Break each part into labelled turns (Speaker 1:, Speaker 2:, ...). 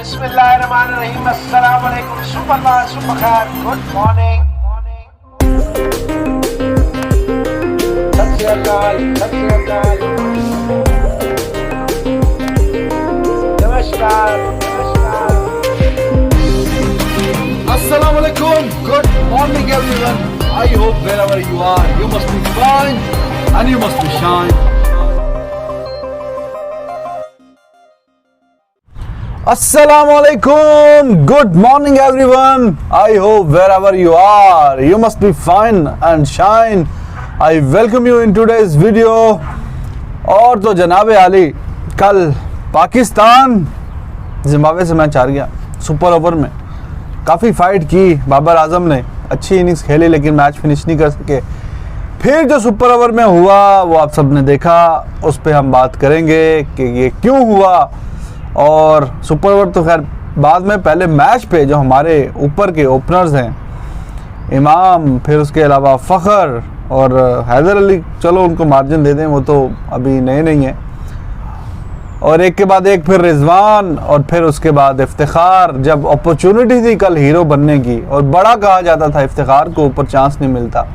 Speaker 1: बिस्मिल्लाहिर्रहमानिर्रहीम, अस्सलाम वालेकुम, सुप्रभात, सुबह खैर, गुड मॉर्निंग। सत श्री अकाल, सत श्री अकाल, नमस्कार, नमस्कार।
Speaker 2: Assalamu alaikum. Good morning, everyone. I hope wherever you are, you must be fine and you must be shine. Assalamu alaikum. Good morning, everyone. I hope wherever you are, you must be fine and shine. I welcome you in today's video. और तो जनाबे आली, कल Pakistan Zimbabwe से match हार गया super over में। काफ़ी फाइट की बाबर आजम ने, अच्छी इनिंग्स खेली लेकिन मैच फिनिश नहीं कर सके। फिर जो सुपर ओवर में हुआ वो आप सब ने देखा, उस पर हम बात करेंगे कि ये क्यों हुआ। और सुपर ओवर तो खैर बाद में, पहले मैच पे जो हमारे ऊपर के ओपनर्स हैं, इमाम, फिर उसके अलावा फ़खर और हैदर अली, चलो उनको मार्जिन दे दें, वो तो अभी नए नहीं हैं। और एक के बाद एक फिर रिजवान और फिर उसके बाद इफ्तिखार। जब अपॉर्चुनिटी थी कल हीरो बनने की, और बड़ा कहा जाता था, इफ्तिखार को ऊपर चांस नहीं मिलता,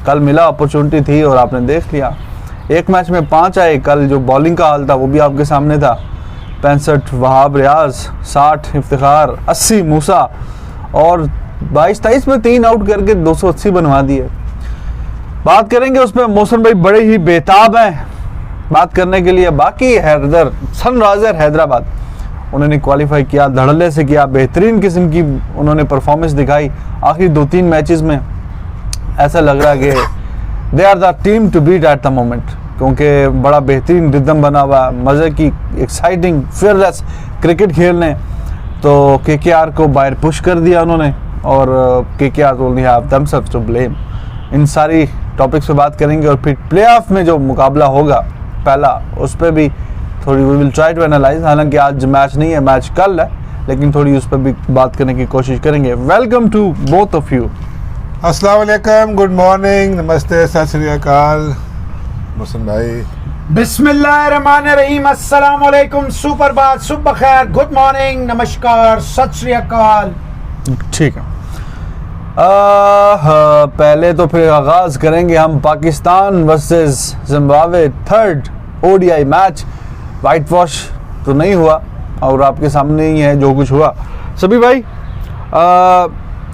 Speaker 2: कल मिला, अपॉर्चुनिटी थी और आपने देख लिया। एक मैच में 5 आए। कल जो बॉलिंग का हाल था वो भी आपके सामने था। 65 वहाब रियाज, 60 इफ्तिखार, 80 मूसा और 22-23 में 3 आउट करके 280 बनवा दिए। बात करेंगे उस पर। मौसम भाई बड़े ही बेताब हैं बात करने के लिए। बाकी हैदर, सनराइजर हैदराबाद, उन्होंने क्वालिफाई किया, धड़ल्ले से किया, बेहतरीन किस्म की उन्होंने परफॉर्मेंस दिखाई। आखिरी 2-3 मैचेस में ऐसा लग रहा है कि they are the team to beat at the moment, क्योंकि बड़ा बेहतरीन रिदम बना हुआ, मज़े की एक्साइटिंग फियरलेस क्रिकेट खेलने। तो KKR को बाहर पुश कर दिया उन्होंने, और KKR only have themselves to blame. इन सारी टॉपिक्स पे बात करेंगे। और फिर प्लेऑफ में जो मुकाबला होगा पहला, उस पर भी थोड़ी we will try to analyse. हालांकि आज मैच नहीं है, मैच कल है, लेकिन थोड़ी उस पर भी बात करने की कोशिश करेंगे। Welcome to both of you.
Speaker 3: अस्सलाम वालेकुम, गुड मॉर्निंग, नमस्ते, सत श्री अकाल मोहसिन भाई।
Speaker 1: बिस्मिल्लाहिर्रहमानिर्रहीम, अस्सलाम वालेकुम, सुप्रभात, सुबह खैर, गुड मॉर्निंग, नमस्कार, सत श्री अकाल।
Speaker 2: ठीक है। पहले तो फिर आगाज करेंगे हम Pakistan versus Zimbabwe, 3rd ODI match. White wash तो नहीं हुआ और आपके सामने ही है जो कुछ हुआ। सभी भाई,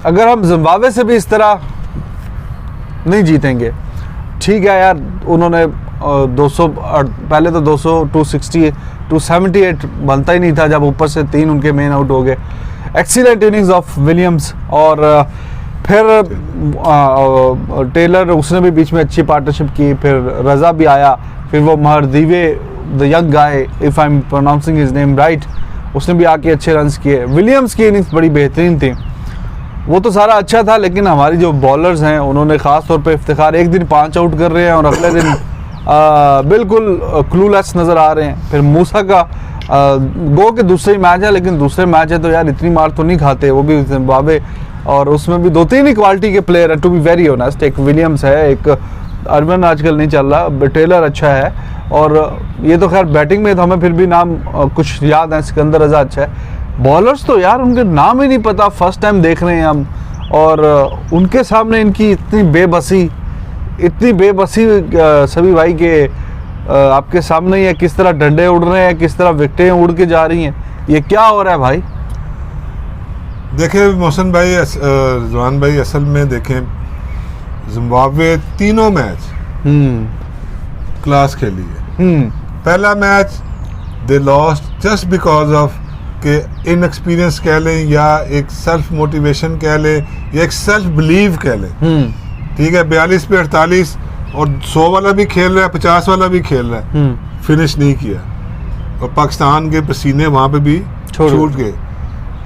Speaker 2: अगर हम जिम्बाब्वे से भी इस तरह नहीं जीतेंगे, ठीक है यार, उन्होंने 200, पहले तो 200, 260, 278 बनता ही नहीं था, जब ऊपर से 3 उनके मेन आउट हो गए। एक्सीलेंट इनिंग्स ऑफ विलियम्स, और फिर टेलर, उसने भी बीच में अच्छी पार्टनरशिप की। फिर रज़ा भी आया, फिर वो महरदीवे, the young guy, if I am pronouncing his name right, उसने भी आके अच्छे रन्स किए। विलियम्स की इनिंग्स बड़ी बेहतरीन थी। वो तो सारा अच्छा था, लेकिन हमारी जो बॉलर्स हैं उन्होंने ख़ास तौर पे इफ्तिखार, एक दिन 5 आउट कर रहे हैं और अगले दिन बिल्कुल क्लूलेस नज़र आ रहे हैं। फिर मूसा का गो के दूसरे मैच है, लेकिन दूसरे मैच है तो यार इतनी मार तो नहीं खाते, वो भी जिम्बाब्वे, और उसमें भी 2-3 ही क्वालिटी के प्लेयर हैं, टू बी वेरी ऑनेस्ट। एक विलियम्स है, एक अर्बन आजकल नहीं चल रहा, टेलर अच्छा है, और ये तो खैर बैटिंग में तो हमें फिर भी नाम कुछ याद है, सिकंदर रज़ा अच्छा है। बॉलर्स तो यार उनके नाम ही नहीं पता, फर्स्ट टाइम देख रहे हैं हम, और उनके सामने इनकी इतनी बेबसी सभी भाई के आपके सामने ही है, किस तरह डंडे उड़ रहे हैं, किस तरह विकेटें उड़ के जा रही हैं। ये क्या हो रहा है भाई?
Speaker 3: देखें मोहसिन भाई, रिजवान भाई, असल में देखें, जिम्बाब्वे तीनों मैच क्लास खेली है। पहला match they lost just because of के इनएक्सपीरियंस कह लें, या एक सेल्फ मोटिवेशन कह लें, या एक सेल्फ बिलीव कह लें। ठीक है, 42 पे 48, और 100 वाला भी खेल रहा है, 50 वाला भी खेल रहा है, फिनिश नहीं किया, और पाकिस्तान के पसीने वहाँ पे भी छूट गए।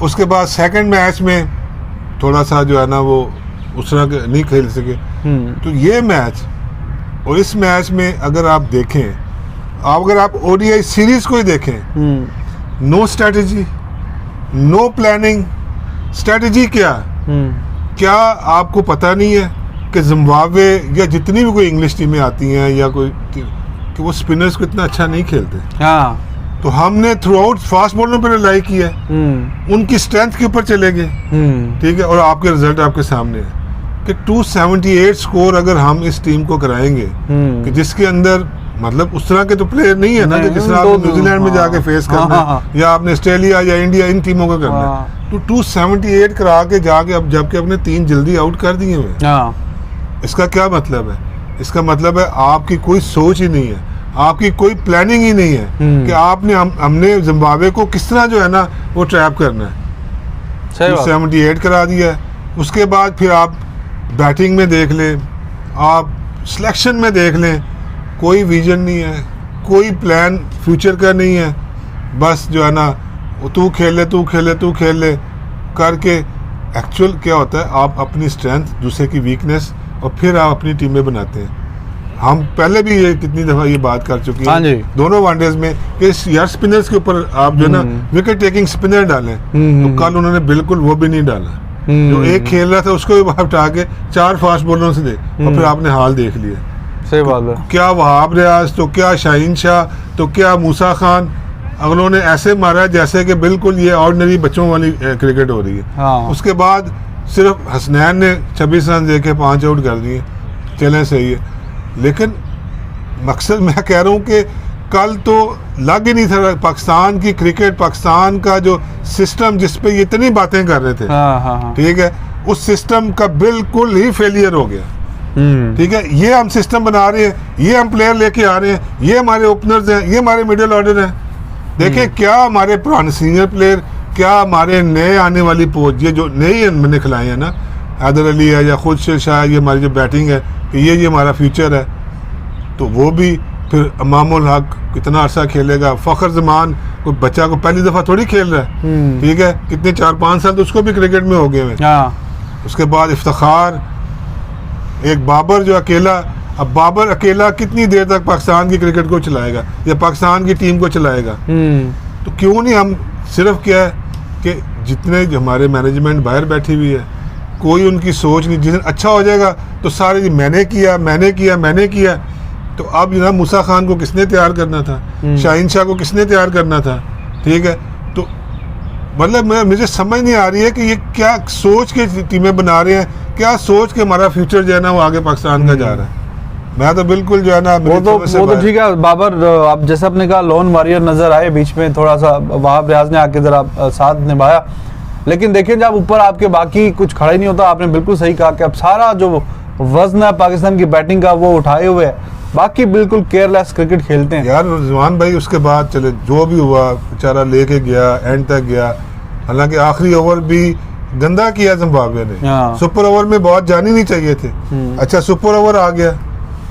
Speaker 3: उसके बाद सेकंड मैच में थोड़ा सा जो है ना, वो उस तरह नहीं खेल सके। तो ये मैच और इस मैच में अगर आप देखें, अगर आप ODI सीरीज को ही देखें, no strategy, no planning. Strategy क्या आपको पता नहीं है कि जिम्बाब्वे या जितनी भी कोई इंग्लिश टीमें आती हैं या कोई कि वो स्पिनर्स को इतना अच्छा नहीं खेलते।
Speaker 2: हाँ,
Speaker 3: तो हमने थ्रू आउट फास्ट बॉलर पे रिलाई किया है, उनकी स्ट्रेंथ के ऊपर चले गए, ठीक है, और आपके रिजल्ट आपके सामने है कि 278 स्कोर अगर हम इस टीम को कराएंगे कि जिसके अंदर मतलब उस तरह के तो प्लेयर नहीं है ना कि जिस तरह आपने न्यूजीलैंड में जाके फेस करना है या आपने ऑस्ट्रेलिया या इंडिया इन टीमों को करना है, तो 278 करा के जाके अब जबकि अपने 3 जल्दी आउट कर दिए हुए, इसका क्या मतलब है? इसका मतलब है आपकी कोई सोच ही नहीं है, आपकी कोई प्लानिंग ही नहीं है कि आपने हमने जिम्बाब्वे को किस तरह जो है ना वो ट्रैप करना है। 278 करा दिया है, उसके बाद फिर आप बैटिंग में देख लें, आप सिलेक्शन में देख लें, कोई विजन नहीं है, कोई प्लान फ्यूचर का नहीं है, बस जो है ना तू खेल ले करके एक्चुअल क्या होता है आप अपनी स्ट्रेंथ दूसरे की वीकनेस और फिर आप अपनी टीमें बनाते हैं। हम पहले भी ये कितनी दफ़ा ये बात कर चुके हैं दोनों वनडेज में कि यार स्पिनर्स के ऊपर आप जो है ना विकेट टेकिंग स्पिनर डालें, तो कल उन्होंने बिल्कुल वो भी नहीं डाला। जो एक खेल रहा था उसको भी हटा के 4 फास्ट बॉलरों से दे और फिर आपने हाल देख लिया।
Speaker 2: सही बात है।
Speaker 3: क्या वहाब रियाज, तो क्या शाहीन शाह, तो क्या मूसा खान, अगलों ने ऐसे मारा जैसे कि बिल्कुल ये ऑर्डिनरी बच्चों वाली क्रिकेट हो रही है। उसके बाद सिर्फ हसनैन ने 26 रन दे के 5 आउट कर दिए, चलें सही है, लेकिन मकसद मैं कह रहा हूँ कि कल तो लग ही नहीं था पाकिस्तान की क्रिकेट, पाकिस्तान का जो सिस्टम जिस पे ये इतनी बातें कर रहे थे, ठीक है, उस सिस्टम का बिल्कुल ही फेलियर हो गया। ठीक है, ये हम सिस्टम बना रहे हैं, ये हम प्लेयर लेके आ रहे हैं, ये हमारे ओपनर्स हैं, ये हमारे मिडिल ऑर्डर हैं। देखें क्या हमारे पुराने सीनियर प्लेयर, क्या हमारे नए आने वाली पोच, ये जो नए मैंने खिलाए हैं ना, हैदर अली है या खुद शाह, ये हमारी जो बैटिंग है कि ये हमारा फ्यूचर है, तो वो भी फिर इमामुल हक कितना अरसा खेलेगा, फ़खर जमान कोई बच्चा को पहली दफ़ा थोड़ी खेल रहा है, ठीक है, कितने 4-5 साल तो उसको भी क्रिकेट में हो गए हैं। उसके बाद इफ्तिखार, एक बाबर जो अकेला, अब बाबर अकेला कितनी देर तक पाकिस्तान की क्रिकेट को चलाएगा या पाकिस्तान की टीम को चलाएगा? तो क्यों नहीं हम सिर्फ क्या है कि जितने हमारे मैनेजमेंट बाहर बैठी हुई है, कोई उनकी सोच नहीं, जिस दिन अच्छा हो जाएगा तो सारे मैंने किया। तो अब ना मूसा खान को किसने तैयार करना था, शाहीन शाह को किसने तैयार करना था, ठीक है, तो मतलब मुझे समझ नहीं आ रही है कि ये क्या सोच के टीमें बना रहे हैं, क्या सोच के हमारा फ्यूचर जो है ना वो आगे पाकिस्तान का जा रहा है। मैं तो बिल्कुल जो है ना
Speaker 2: वो तो ठीक है बाबर, आप जैसे आपने कहा लोन वॉरियर नजर आए, बीच में थोड़ा सा वहाब रियाज ने आके जरा साथ निभाया, लेकिन देखिए जब ऊपर आपके बाकी कुछ खड़ा ही नहीं होता, आपने बिल्कुल सही कहा कि अब सारा जो वजन है पाकिस्तान की बैटिंग का वो उठाए हुए है, बाकी बिल्कुल केयरलेस क्रिकेट खेलते हैं।
Speaker 3: यार रिजवान भाई उसके बाद चले जो भी हुआ बेचारा लेके गया, एंड तक गया, हालांकि आखिरी ओवर भी गंदा किया जिम्बाब्वे ने, सुपर ओवर में बहुत जानी नहीं चाहिए थे। अच्छा सुपर ओवर आ गया,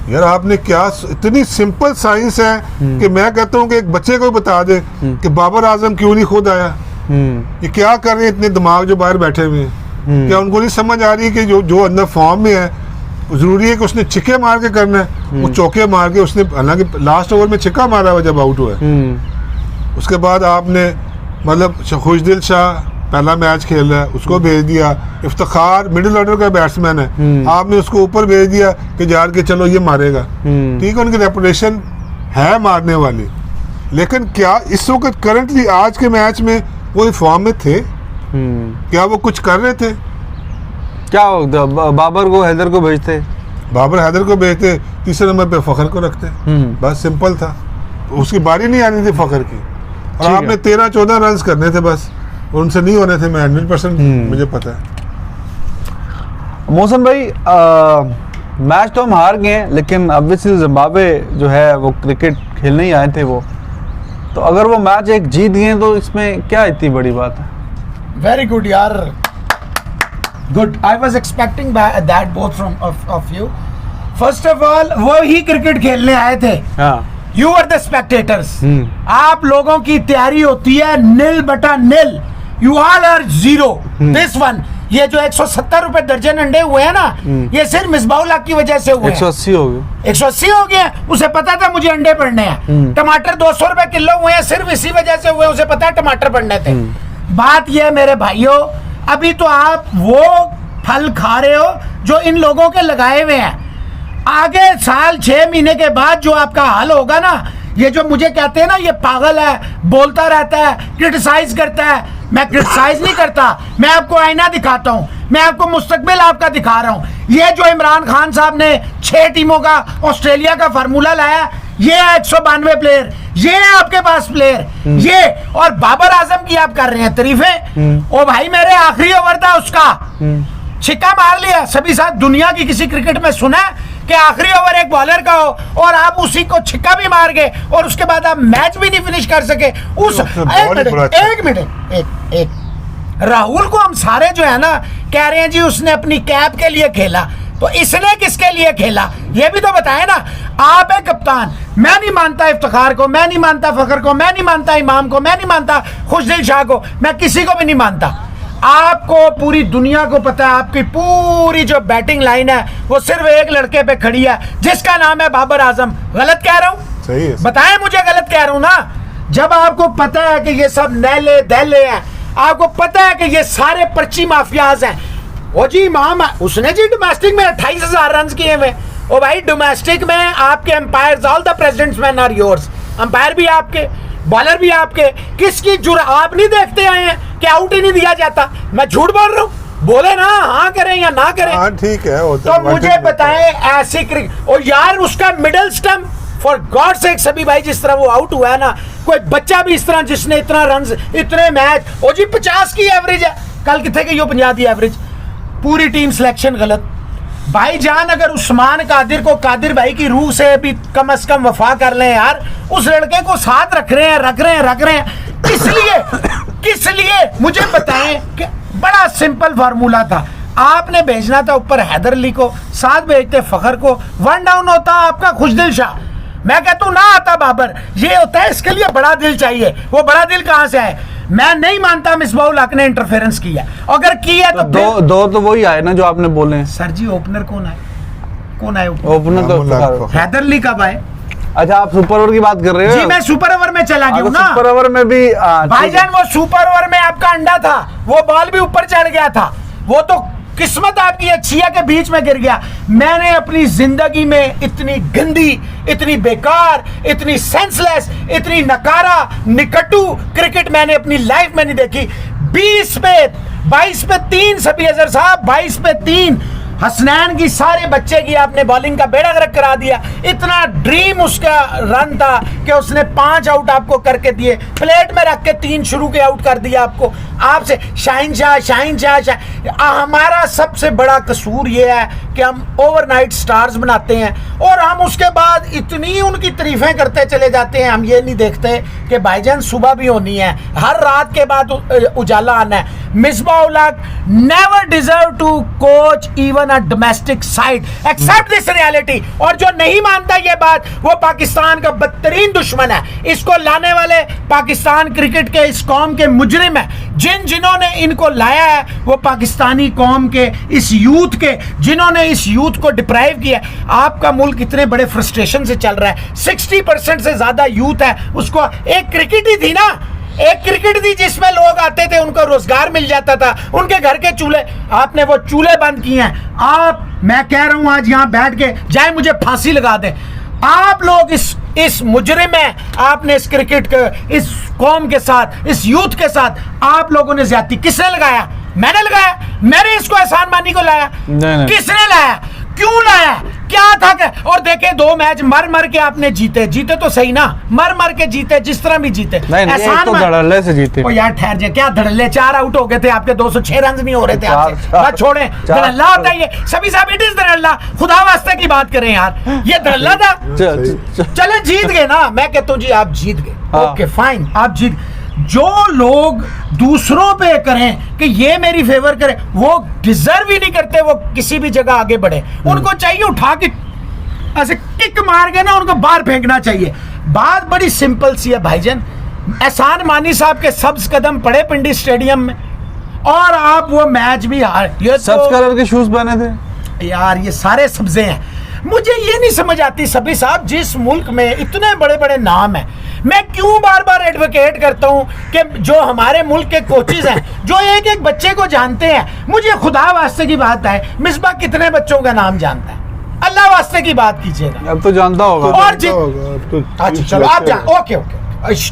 Speaker 3: यार आपने क्या इतनी सिंपल साइंस है कि मैं कहता हूँ कि एक बच्चे को बता दे कि बाबर आजम क्यों नहीं खुद आया, ये क्या कर रहे हैं इतने दिमाग जो बाहर बैठे हुए हैं, क्या उनको नहीं समझ आ रही कि जो अंदर फॉर्म में है जरूरी है कि उसने छिक्के मार के करना है, वो चौके मार के उसने, हालांकि लास्ट ओवर में छिक्का मारा हुआ जब आउट हुआ है। उसके बाद आपने मतलब खुशदिल शाह पहला मैच खेल रहा है उसको भेज दिया, इफ्तिखार मिडिल ऑर्डर का बैट्समैन है, आपने उसको ऊपर भेज दिया कि जार के चलो ये मारेगा, ठीक है, उनकी रेपुटेशन है मारने वाली, लेकिन क्या इस वक्त करंटली आज के मैच में वो फॉर्म में थे? क्या वो कुछ कर रहे थे?
Speaker 2: क्या बाबर को हैदर को भेजते,
Speaker 3: बाबर हैदर को भेजते, तीसरे नंबर पे फखर को रखते, बस सिंपल था, उसकी बारी नहीं आनी थी फखर की, और आपने 13-14 रन करने थे बस, और उनसे नहीं होने थे, मैं 100% मुझे पता है।
Speaker 2: मोहसन भाई मैच तो हम हार गए हैं, लेकिन ऑब्वियसली जिम्बाब्वे जो है वो क्रिकेट खेलने ही आए थे वो, तो अगर वो मैच एक जीत गए तो इसमें क्या इतनी बड़ी बात है?
Speaker 1: वेरी गुड यार, good, I was expecting that both from of you. First of all वो ही क्रिकेट खेलने आए थे, यू आर द स्पेक्टेटर्स, आप लोगों की तैयारी होती है 0/0, you all are 0 this one. ये जो 170 रुपए दर्जन अंडे हुए हैं ना, ये सिर्फ मिसबाउल हक की वजह से हुए।
Speaker 2: 180 हो गए,
Speaker 1: 180 हो गए, उसे पता था मुझे अंडे पड़ने हैं। टमाटर 200 रुपए किलो हुए हैं, सिर्फ इसी वजह से हुए, उसे पता है टमाटर पड़ने थे। बात यह है मेरे भाइयों, अभी तो आप वो फल खा रहे हो जो इन लोगों के लगाए हुए हैं। आगे साल 6 महीने के बाद जो आपका हाल होगा ना, ये जो मुझे कहते हैं ना ये पागल है, बोलता रहता है, क्रिटिसाइज करता है, मैं क्रिटिसाइज नहीं करता, मैं आपको आईना दिखाता हूं, मैं आपको मुस्तकबिल आपका दिखा रहा हूं। ये जो इमरान खान साहब ने 6 टीमों का ऑस्ट्रेलिया का फार्मूला लाया, ये है 192 प्लेयर, ये है आपके पास प्लेयर, ये और बाबर आजम की आप कर रहे हैं तारीफें। ओ भाई मेरे आखिरी ओवर था उसका, छिक्का मार लिया। सभी साथ दुनिया की किसी क्रिकेट में सुना कि आखिरी ओवर एक बॉलर का हो और आप उसी को छिक्का भी मार गए और उसके बाद आप मैच भी नहीं फिनिश कर सके। उस एक मिनट राहुल को हम सारे जो है ना कह रहे हैं जी उसने अपनी कैप के लिए खेला, तो इसने किसके लिए खेला ये भी तो बताए ना। आप है कप्तान, मैं नहीं मानता इफ्तिखार को, मैं नहीं मानता फखर को, मैं नहीं मानता इमाम को, मैं नहीं मानता खुशदिल शाह को, मैं किसी को भी नहीं मानता। आपको पूरी दुनिया को पता है आपकी पूरी जो बैटिंग लाइन है वो सिर्फ एक लड़के पे खड़ी है जिसका नाम है बाबर आजम। गलत कह रहा हूं?
Speaker 3: सही है।
Speaker 1: बताएं मुझे गलत कह रहा हूं ना। जब आपको पता है कि ये सब नैले दहले हैं, आपको पता है कि ये सारे पर्ची माफियाज हैं। ओ जी इमाम उसने जी डोमेस्टिक में 28,000 रन किए हुए। ओ भाई डोमेस्टिक में आपके umpire all the president's man are yours, umpire भी आपके, बॉलर भी आपके। किसकी जुर्अत आप नहीं देखते आए हैं कि आउट ही नहीं दिया जाता? मैं झूठ बोल रहा हूँ? बोले ना, हाँ करें या ना करें।
Speaker 3: हाँ ठीक है।
Speaker 1: तो मुझे बताएं ऐसी क्रिकेट, और यार उसका middle stump for God sake सभी भाई जिस तरह वो आउट हुआ है ना, कोई बच्चा भी इस तरह जिसने इतना रन इतने मैच, ओ जी 50 की एवरेज है, कल कितने की 50 की एवरेज, पूरी टीम सिलेक्शन गलत। भाईजान अगर उस्मान कादिर को कादिर भाई की रूह से भी कम से कम वफा कर लें यार, उस लड़के को साथ रख रहे हैं किस लिए मुझे बताएं। कि बड़ा सिंपल फार्मूला था, आपने भेजना था ऊपर हैदर अली को, साथ भेजते फखर को, 1 डाउन होता आपका खुशदिल शाह। मैं कहता हूं ना आता बाबर, ये होता है, इसके लिए बड़ा दिल चाहिए। वो बड़ा दिल कहां से आए? मैं नहीं मानता मिसबाहुल हक ने इंटरफेरेंस किया, अगर किया तो
Speaker 2: दो तो वही आए ना जो आपने बोले।
Speaker 1: सर जी ओपनर कौन आए?
Speaker 2: ओपनर तो
Speaker 1: हैदर अली कब आए?
Speaker 2: अच्छा आप सुपर ओवर की बात कर रहे हो?
Speaker 1: जी मैं सुपर ओवर में चला गया हूं ना।
Speaker 2: सुपर ओवर में भी
Speaker 1: भाईजान वो सुपर ओवर में आपका अंडा था, वो बॉल भी ऊपर चढ़ गया था, वो तो किस्मत आपकी अच्छिया के बीच में गिर गया। मैंने अपनी जिंदगी में इतनी गंदी, इतनी बेकार, इतनी सेंसलेस, इतनी नकारा निकटू क्रिकेट मैंने अपनी लाइफ में नहीं देखी। 22 पे 3 सभी अजहर साहब, 22 पे 3 हसनैन की सारे बच्चे की आपने बॉलिंग का बेड़ा गर्क करा दिया। इतना ड्रीम उसका रन था कि उसने 5 आउट आपको करके दिए, प्लेट में रख के 3 शुरू के आउट कर दिया आपको। आपसे शाहिनशाह हमारा सबसे बड़ा कसूर ये है कि हम ओवरनाइट स्टार्स बनाते हैं और हम उसके बाद इतनी उनकी तारीफें करते चले जाते हैं। हम ये नहीं देखते कि भाईजान सुबह भी होनी है, हर रात के बाद उजाला आना है। Misbahul Haq never deserve to coach even a domestic side accept this reality. और जो नहीं मानता ये बात वो पाकिस्तान का बदतरीन दुश्मन है। इसको लाने वाले पाकिस्तान क्रिकेट के इस कौम के मुजरिम है। जिन्होंने इनको लाया है वो पाकिस्तानी कौम के इस यूथ के, जिन्होंने इस यूथ को डिप्राइव किया। आपका मुल्क इतने बड़े फ्रस्ट्रेशन से चल रहा है, 60% से ज्यादा यूथ है, उसको एक क्रिकेट ही थी ना, एक क्रिकेट थी जिसमें लोग आते थे, उनको रोजगार मिल जाता था, उनके घर के चूल्हे, आपने वो चूल्हे बंद किए हैं। आप, मैं कह रहा हूं आज यहां बैठ के चाहे मुझे फांसी लगा दें, आप लोग इस मुजरिम है, आपने इस क्रिकेट के इस कौम के साथ, इस यूथ के साथ आप लोगों ने ज्यादती। किसने लगाया? मैंने लगाया? मैंने इसको एहसान मानी को लाया? नहीं। किसने लाया? क्यों लाया? क्या था कि? और देखे 2 मैच मर के आपने जीते तो सही ना, मर के जीते, जिस तरह भी जीते।
Speaker 2: एहसान तो धड़ल्ले से जीते।
Speaker 1: ओ यार ठहर जाए, क्या धड़ल्ले? 4 आउट हो गए थे आपके, 206 रन नहीं हो रहे थे आपसे। बस छोड़े, धड़ल्ला होता है ये सभी साहब, इट इज धड़ल्ला। खुदा वास्ते की बात करें यार, ये धड़ल्ला था। चले जीत गए ना, मैं कहता हूँ जी आप जीत गए, ओके फाइन, आप जीत। जो लोग दूसरों पे करें कि ये मेरी फेवर करे, वो डिजर्व ही नहीं करते वो किसी भी जगह आगे बढ़े। उनको चाहिए उठा के ऐसे किक मार के ना उनको बाहर फेंकना चाहिए। बात बड़ी सिंपल सी है भाईजान। एहसान मानी साहब के सब्ज कदम पड़े पिंडी स्टेडियम में और आप वो मैच भी हार। ये
Speaker 2: सब्ज कलर के शूज पहने थे
Speaker 1: यार, ये सारे सब्जे हैं। मुझे ये नहीं समझ आती सभी साहब, जिस मुल्क में इतने बड़े बड़े नाम हैं, मैं क्यों बार बार एडवोकेट करता हूं कि जो हमारे मुल्क के कोचेज हैं, जो एक एक बच्चे को जानते हैं। मुझे खुदा वास्ते की बात है, मिसबा कितने बच्चों का नाम जानता है? अल्लाह वास्ते की बात कीजिएगा।
Speaker 2: अब तो जानता होगा।
Speaker 1: और जी
Speaker 3: तो
Speaker 1: अच्छा चलो आप जान, okay okay,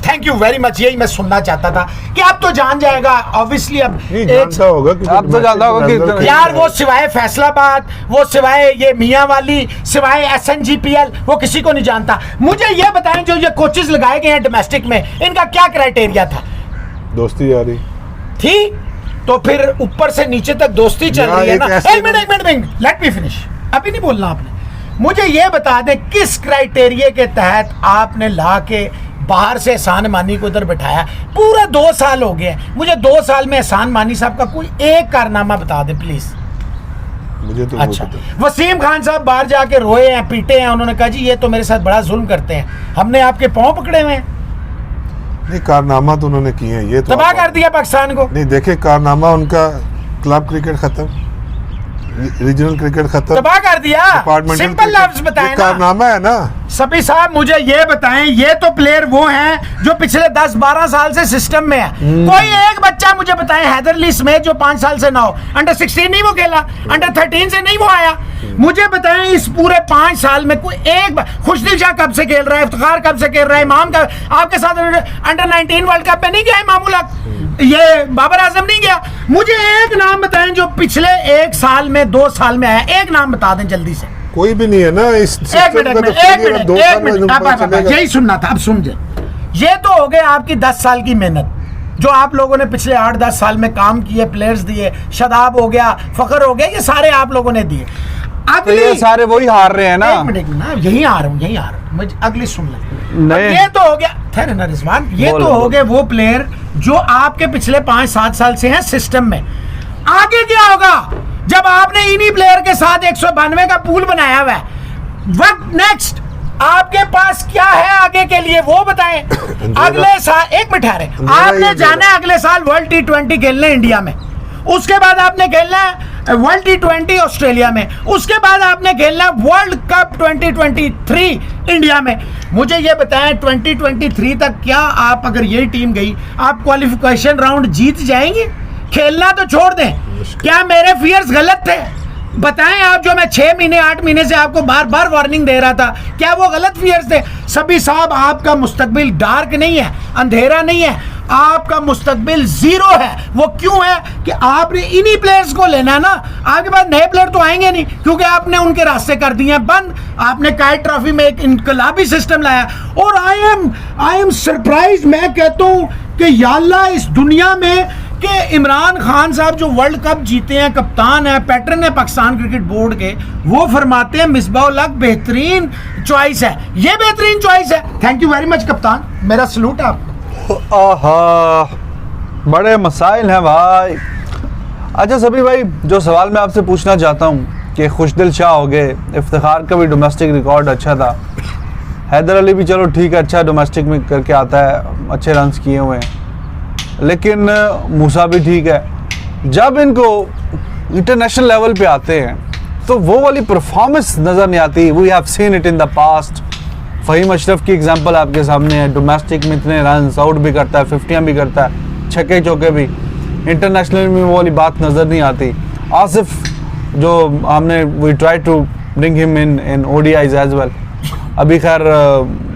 Speaker 1: thank you very much, यही मैं सुनना चाहता था कि आप तो जान जाएगा ऑब्वियसली। अब
Speaker 3: जानता होगा कि
Speaker 2: आप तो जानता होगा कि
Speaker 1: यार वो सिवाय फैसलाबाद, वो सिवाय ये मियाँ वाली, सिवाय SNGPL, वो किसी को नहीं जानता। मुझे ये बताएं जो ये कोचेस लगाए गए हैं डोमेस्टिक में, इनका क्या क्राइटेरिया था?
Speaker 3: दोस्ती यारी
Speaker 1: थी तो फिर ऊपर से नीचे तक दोस्ती चल रही है ना। एक मिनट लेट मी फिनिश, अभी नहीं बोलना आपने। मुझे ये बता दें किस क्राइटेरिया के तहत आपने ला के बाहर से एहसान मानी को इधर बिठाया? पूरा 2 साल हो गए, मुझे 2 साल में एहसान मानी साहब का कोई एक कारनामा बता दे प्लीज।
Speaker 3: मुझे तो
Speaker 1: अच्छा, वसीम खान साहब बाहर जाके रोए हैं, पीटे हैं, उन्होंने कहा जी ये तो मेरे साथ बड़ा जुल्म करते हैं, हमने आपके पांव पकड़े हुए हैं।
Speaker 3: नहीं, कारनामा तो उन्होंने किए हैं, ये तो
Speaker 1: तबाह कर दिया पाकिस्तान को।
Speaker 3: नहीं देखे, कारनामा उनका क्लब क्रिकेट खत्म, रीजनल क्रिकेट खत्म,
Speaker 1: तबाह कर दिया।
Speaker 3: डिपार्टमेंटल
Speaker 1: सिंपल लफ्ज बताएं ना।
Speaker 3: कारनामा है ना।
Speaker 1: सभी साहब मुझे ये बताएं, ये तो प्लेयर वो हैं जो पिछले 10-12 साल से सिस्टम में है। कोई एक बच्चा मुझे बताएं हैदरली स्मिथ जो 5 साल से ना हो, अंडर 16 नहीं वो खेला, अंडर 13 से नहीं वो आया। मुझे बताएं इस पूरे 5 साल में कोई एक, खुशदिल शाह कब से खेल रहा है, इफ्तिखार कब से खेल रहा है, इमाम का आपके साथ अंडर 19 वर्ल्ड कप में नहीं गया इमामुल हक, ये बाबर आजम नहीं गया। मुझे एक नाम बताएं जो पिछले 1 साल में 2 साल में आया, एक नाम बता दें जल्दी से।
Speaker 3: कोई भी नहीं है ना इस
Speaker 1: एक मिनट, यही सुनना था, अब समझे। ये तो हो गए आपकी 10 साल की मेहनत जो आप लोगों ने पिछले 8-10 साल में काम किए, प्लेयर्स दिए, शदाब हो गया, फखर हो गया, ये सारे आप लोगों ने दिए।
Speaker 2: तो ये सारे वही हार रहे हैं ना।
Speaker 1: एक मिनट ना, यही आ रहा हूँ, मुझे अगली सुन ले। ये तो हो गया, ठहरे ना रिजवान, ये तो हो गए वो प्लेयर जो आपके पिछले 5-7 साल से हैं सिस्टम में। आगे क्या होगा जब आपने इन्हीं प्लेयर के साथ 192 का पूल बनाया हुआ है? What next? आपके पास क्या है आगे के लिए वो बताएं। अगले साल, एक मिनट ठहरे, आपने जाना है अगले साल वर्ल्ड T20 खेलने इंडिया में, उसके बाद आपने खेलना है वर्ल्ड T20 ऑस्ट्रेलिया में, उसके बाद आपने खेलना है वर्ल्ड कप 2023 इंडिया में। मुझे ये बताएं 2023 तक क्या आप, अगर ये टीम गई, आप क्वालिफिकेशन राउंड जीत जाएंगे? खेलना तो छोड़ दें, क्या मेरे फियर्स गलत थे? बताएं आप, जो मैं 6 महीने 8 महीने से आपको बार बार वार्निंग दे रहा था, क्या वो गलत फियर्स थे? सभी साहब आपका मुस्तकबिल डार्क नहीं है, अंधेरा नहीं है, आपका मुस्तकबिल 0 है। वो क्यों है कि आपने इन्हीं प्लेयर्स को लेना है ना। आपके पास नए प्लेयर तो आएंगे नहीं क्योंकि आपने उनके रास्ते कर दिए हैं बंद। आपने काइट ट्रॉफी में एक इनकलाबी सिस्टम लाया और आई एम सरप्राइज, मैं कहता हूं कि या अल्लाह इस दुनिया में कि इमरान खान साहब जो वर्ल्ड कप जीते हैं, कप्तान है, पैटर्न है पाकिस्तान क्रिकेट बोर्ड के, वो फरमाते हैं मिसबाह-उल हक बेहतरीन चॉइस है। ये बेहतरीन चॉइस है। थैंक यू वेरी मच कप्तान, मेरा सलूट है आपको।
Speaker 2: आहा, बड़े मसाइल हैं भाई। अच्छा सभी भाई, जो सवाल मैं आपसे पूछना चाहता हूँ कि खुशदिल शाह हो गए, इफ्तिखार का भी डोमेस्टिक रिकॉर्ड अच्छा था, हैदर अली भी चलो ठीक है अच्छा डोमेस्टिक में करके आता है, अच्छे रन्स किए हुए हैं, लेकिन मूसा भी ठीक है। जब इनको इंटरनेशनल लेवल पे आते हैं तो वो वाली परफॉर्मेंस नज़र नहीं आती। We have seen it in the past. Faheem Ashraf की एग्जांपल आपके सामने है, डोमेस्टिक में इतने रन्स, आउट भी करता है, 50 भी करता है, छक्के चौके भी। इंटरनेशनल में वो वाली बात नज़र नहीं आती। आसिफ जो हमने we try to bring him in ODIs as well, अभी खैर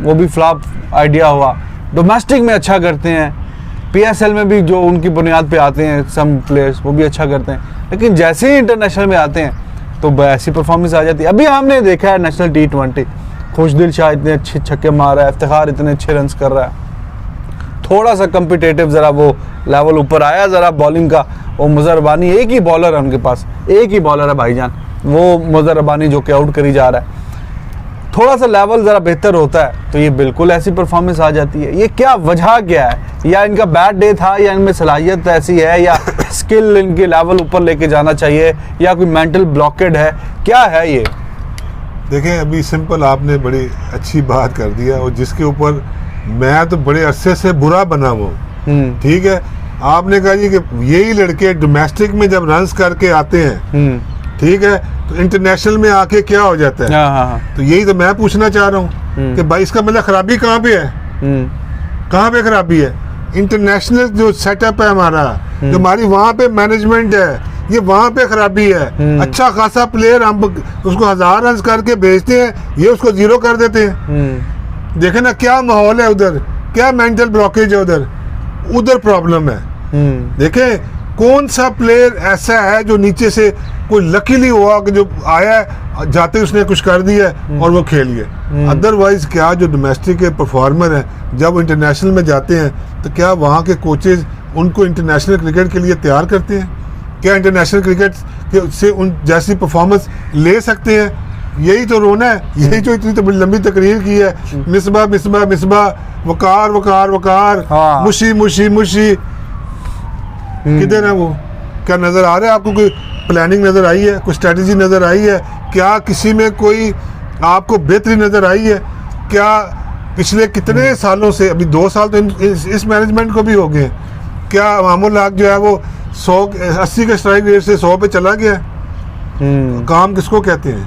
Speaker 2: वो भी फ्लॉप आइडिया हुआ। डोमेस्टिक में अच्छा करते हैं, PSL में भी जो उनकी बुनियाद पे आते हैं सम प्लेयर्स वो भी अच्छा करते हैं, लेकिन जैसे ही इंटरनेशनल में आते हैं तो ऐसी परफॉर्मेंस आ जाती है। अभी हमने देखा है नेशनल T20, खुशदिल शाह इतने अच्छे छक्के मार रहा है, इफ्तिखार इतने अच्छे रन्स कर रहा है, थोड़ा सा कम्पिटेटिव ज़रा वो लेवल ऊपर आया ज़रा बॉलिंग का। वो मुज़र रबानी एक ही बॉलर है उनके पास, एक ही बॉलर है भाईजान, वो मुज़र रबानी जो कि आउट करी जा रहा है। थोड़ा सा लेवल ज़रा बेहतर होता है तो ये बिल्कुल ऐसी परफॉर्मेंस आ जाती है। ये क्या वजह क्या है? या इनका बैड डे था, या इनमें सलाहियत ऐसी है, या स्किल इनके लेवल ऊपर लेके जाना चाहिए, या कोई मेंटल ब्लॉकेड है, क्या है ये?
Speaker 3: देखें, अभी सिंपल आपने बड़ी अच्छी बात कर दिया और जिसके ऊपर मैं तो बड़े अरसे से बुरा बना हुआ हूँ। ठीक है, आपने कहा जी कि यही लड़के डोमेस्टिक में जब रन्स करके आते हैं, ठीक है, तो इंटरनेशनल में आके क्या हो जाता है?
Speaker 2: हाँ।
Speaker 3: तो यही तो मैं पूछना चाह रहा हूँ कि भाई इसका मतलब खराबी कहाँ पे है? कहाँ पे खराबी है? इंटरनेशनल जो सेटअप है हमारा, जो हमारी वहाँ पे मैनेजमेंट है, ये वहाँ पे खराबी है। अच्छा खासा प्लेयर हम उसको 1000 रन करके भेजते हैं, ये उसको 0 कर देते हैं। देखे ना क्या माहौल है उधर, क्या मेंटल ब्लॉकेज है उधर प्रॉब्लम है। देखें कौन सा प्लेयर ऐसा है जो नीचे से कोई लकीली हुआ कि जो आया है, जाते उसने कुछ कर दिया और वो खेल गया। अदरवाइज क्या जो डोमेस्टिक के परफॉर्मर हैं जब इंटरनेशनल में जाते हैं तो क्या वहाँ के कोचेज उनको इंटरनेशनल क्रिकेट के लिए तैयार करते हैं? क्या इंटरनेशनल क्रिकेट से उन जैसी परफॉर्मेंस ले सकते हैं? यही तो रोना है, यही जो इतनी तो बड़ी लंबी तकरीर की है, मिसबा मिसबा मिसबा, वकार वकार वकार,
Speaker 2: हाँ।
Speaker 3: मुशी मुशी मुशी, किधर है वो? क्या नज़र आ रहा है आपको? कोई प्लानिंग नज़र आई है? कोई स्ट्रेटजी नज़र आई है? क्या किसी में कोई आपको बेहतरी नज़र आई है? क्या पिछले कितने सालों से, अभी 2 साल तो इस मैनेजमेंट को भी हो गए, क्या मामूल लाख जो है वो 80 के स्ट्राइक रेट से 100 पे चला गया? काम किसको कहते हैं?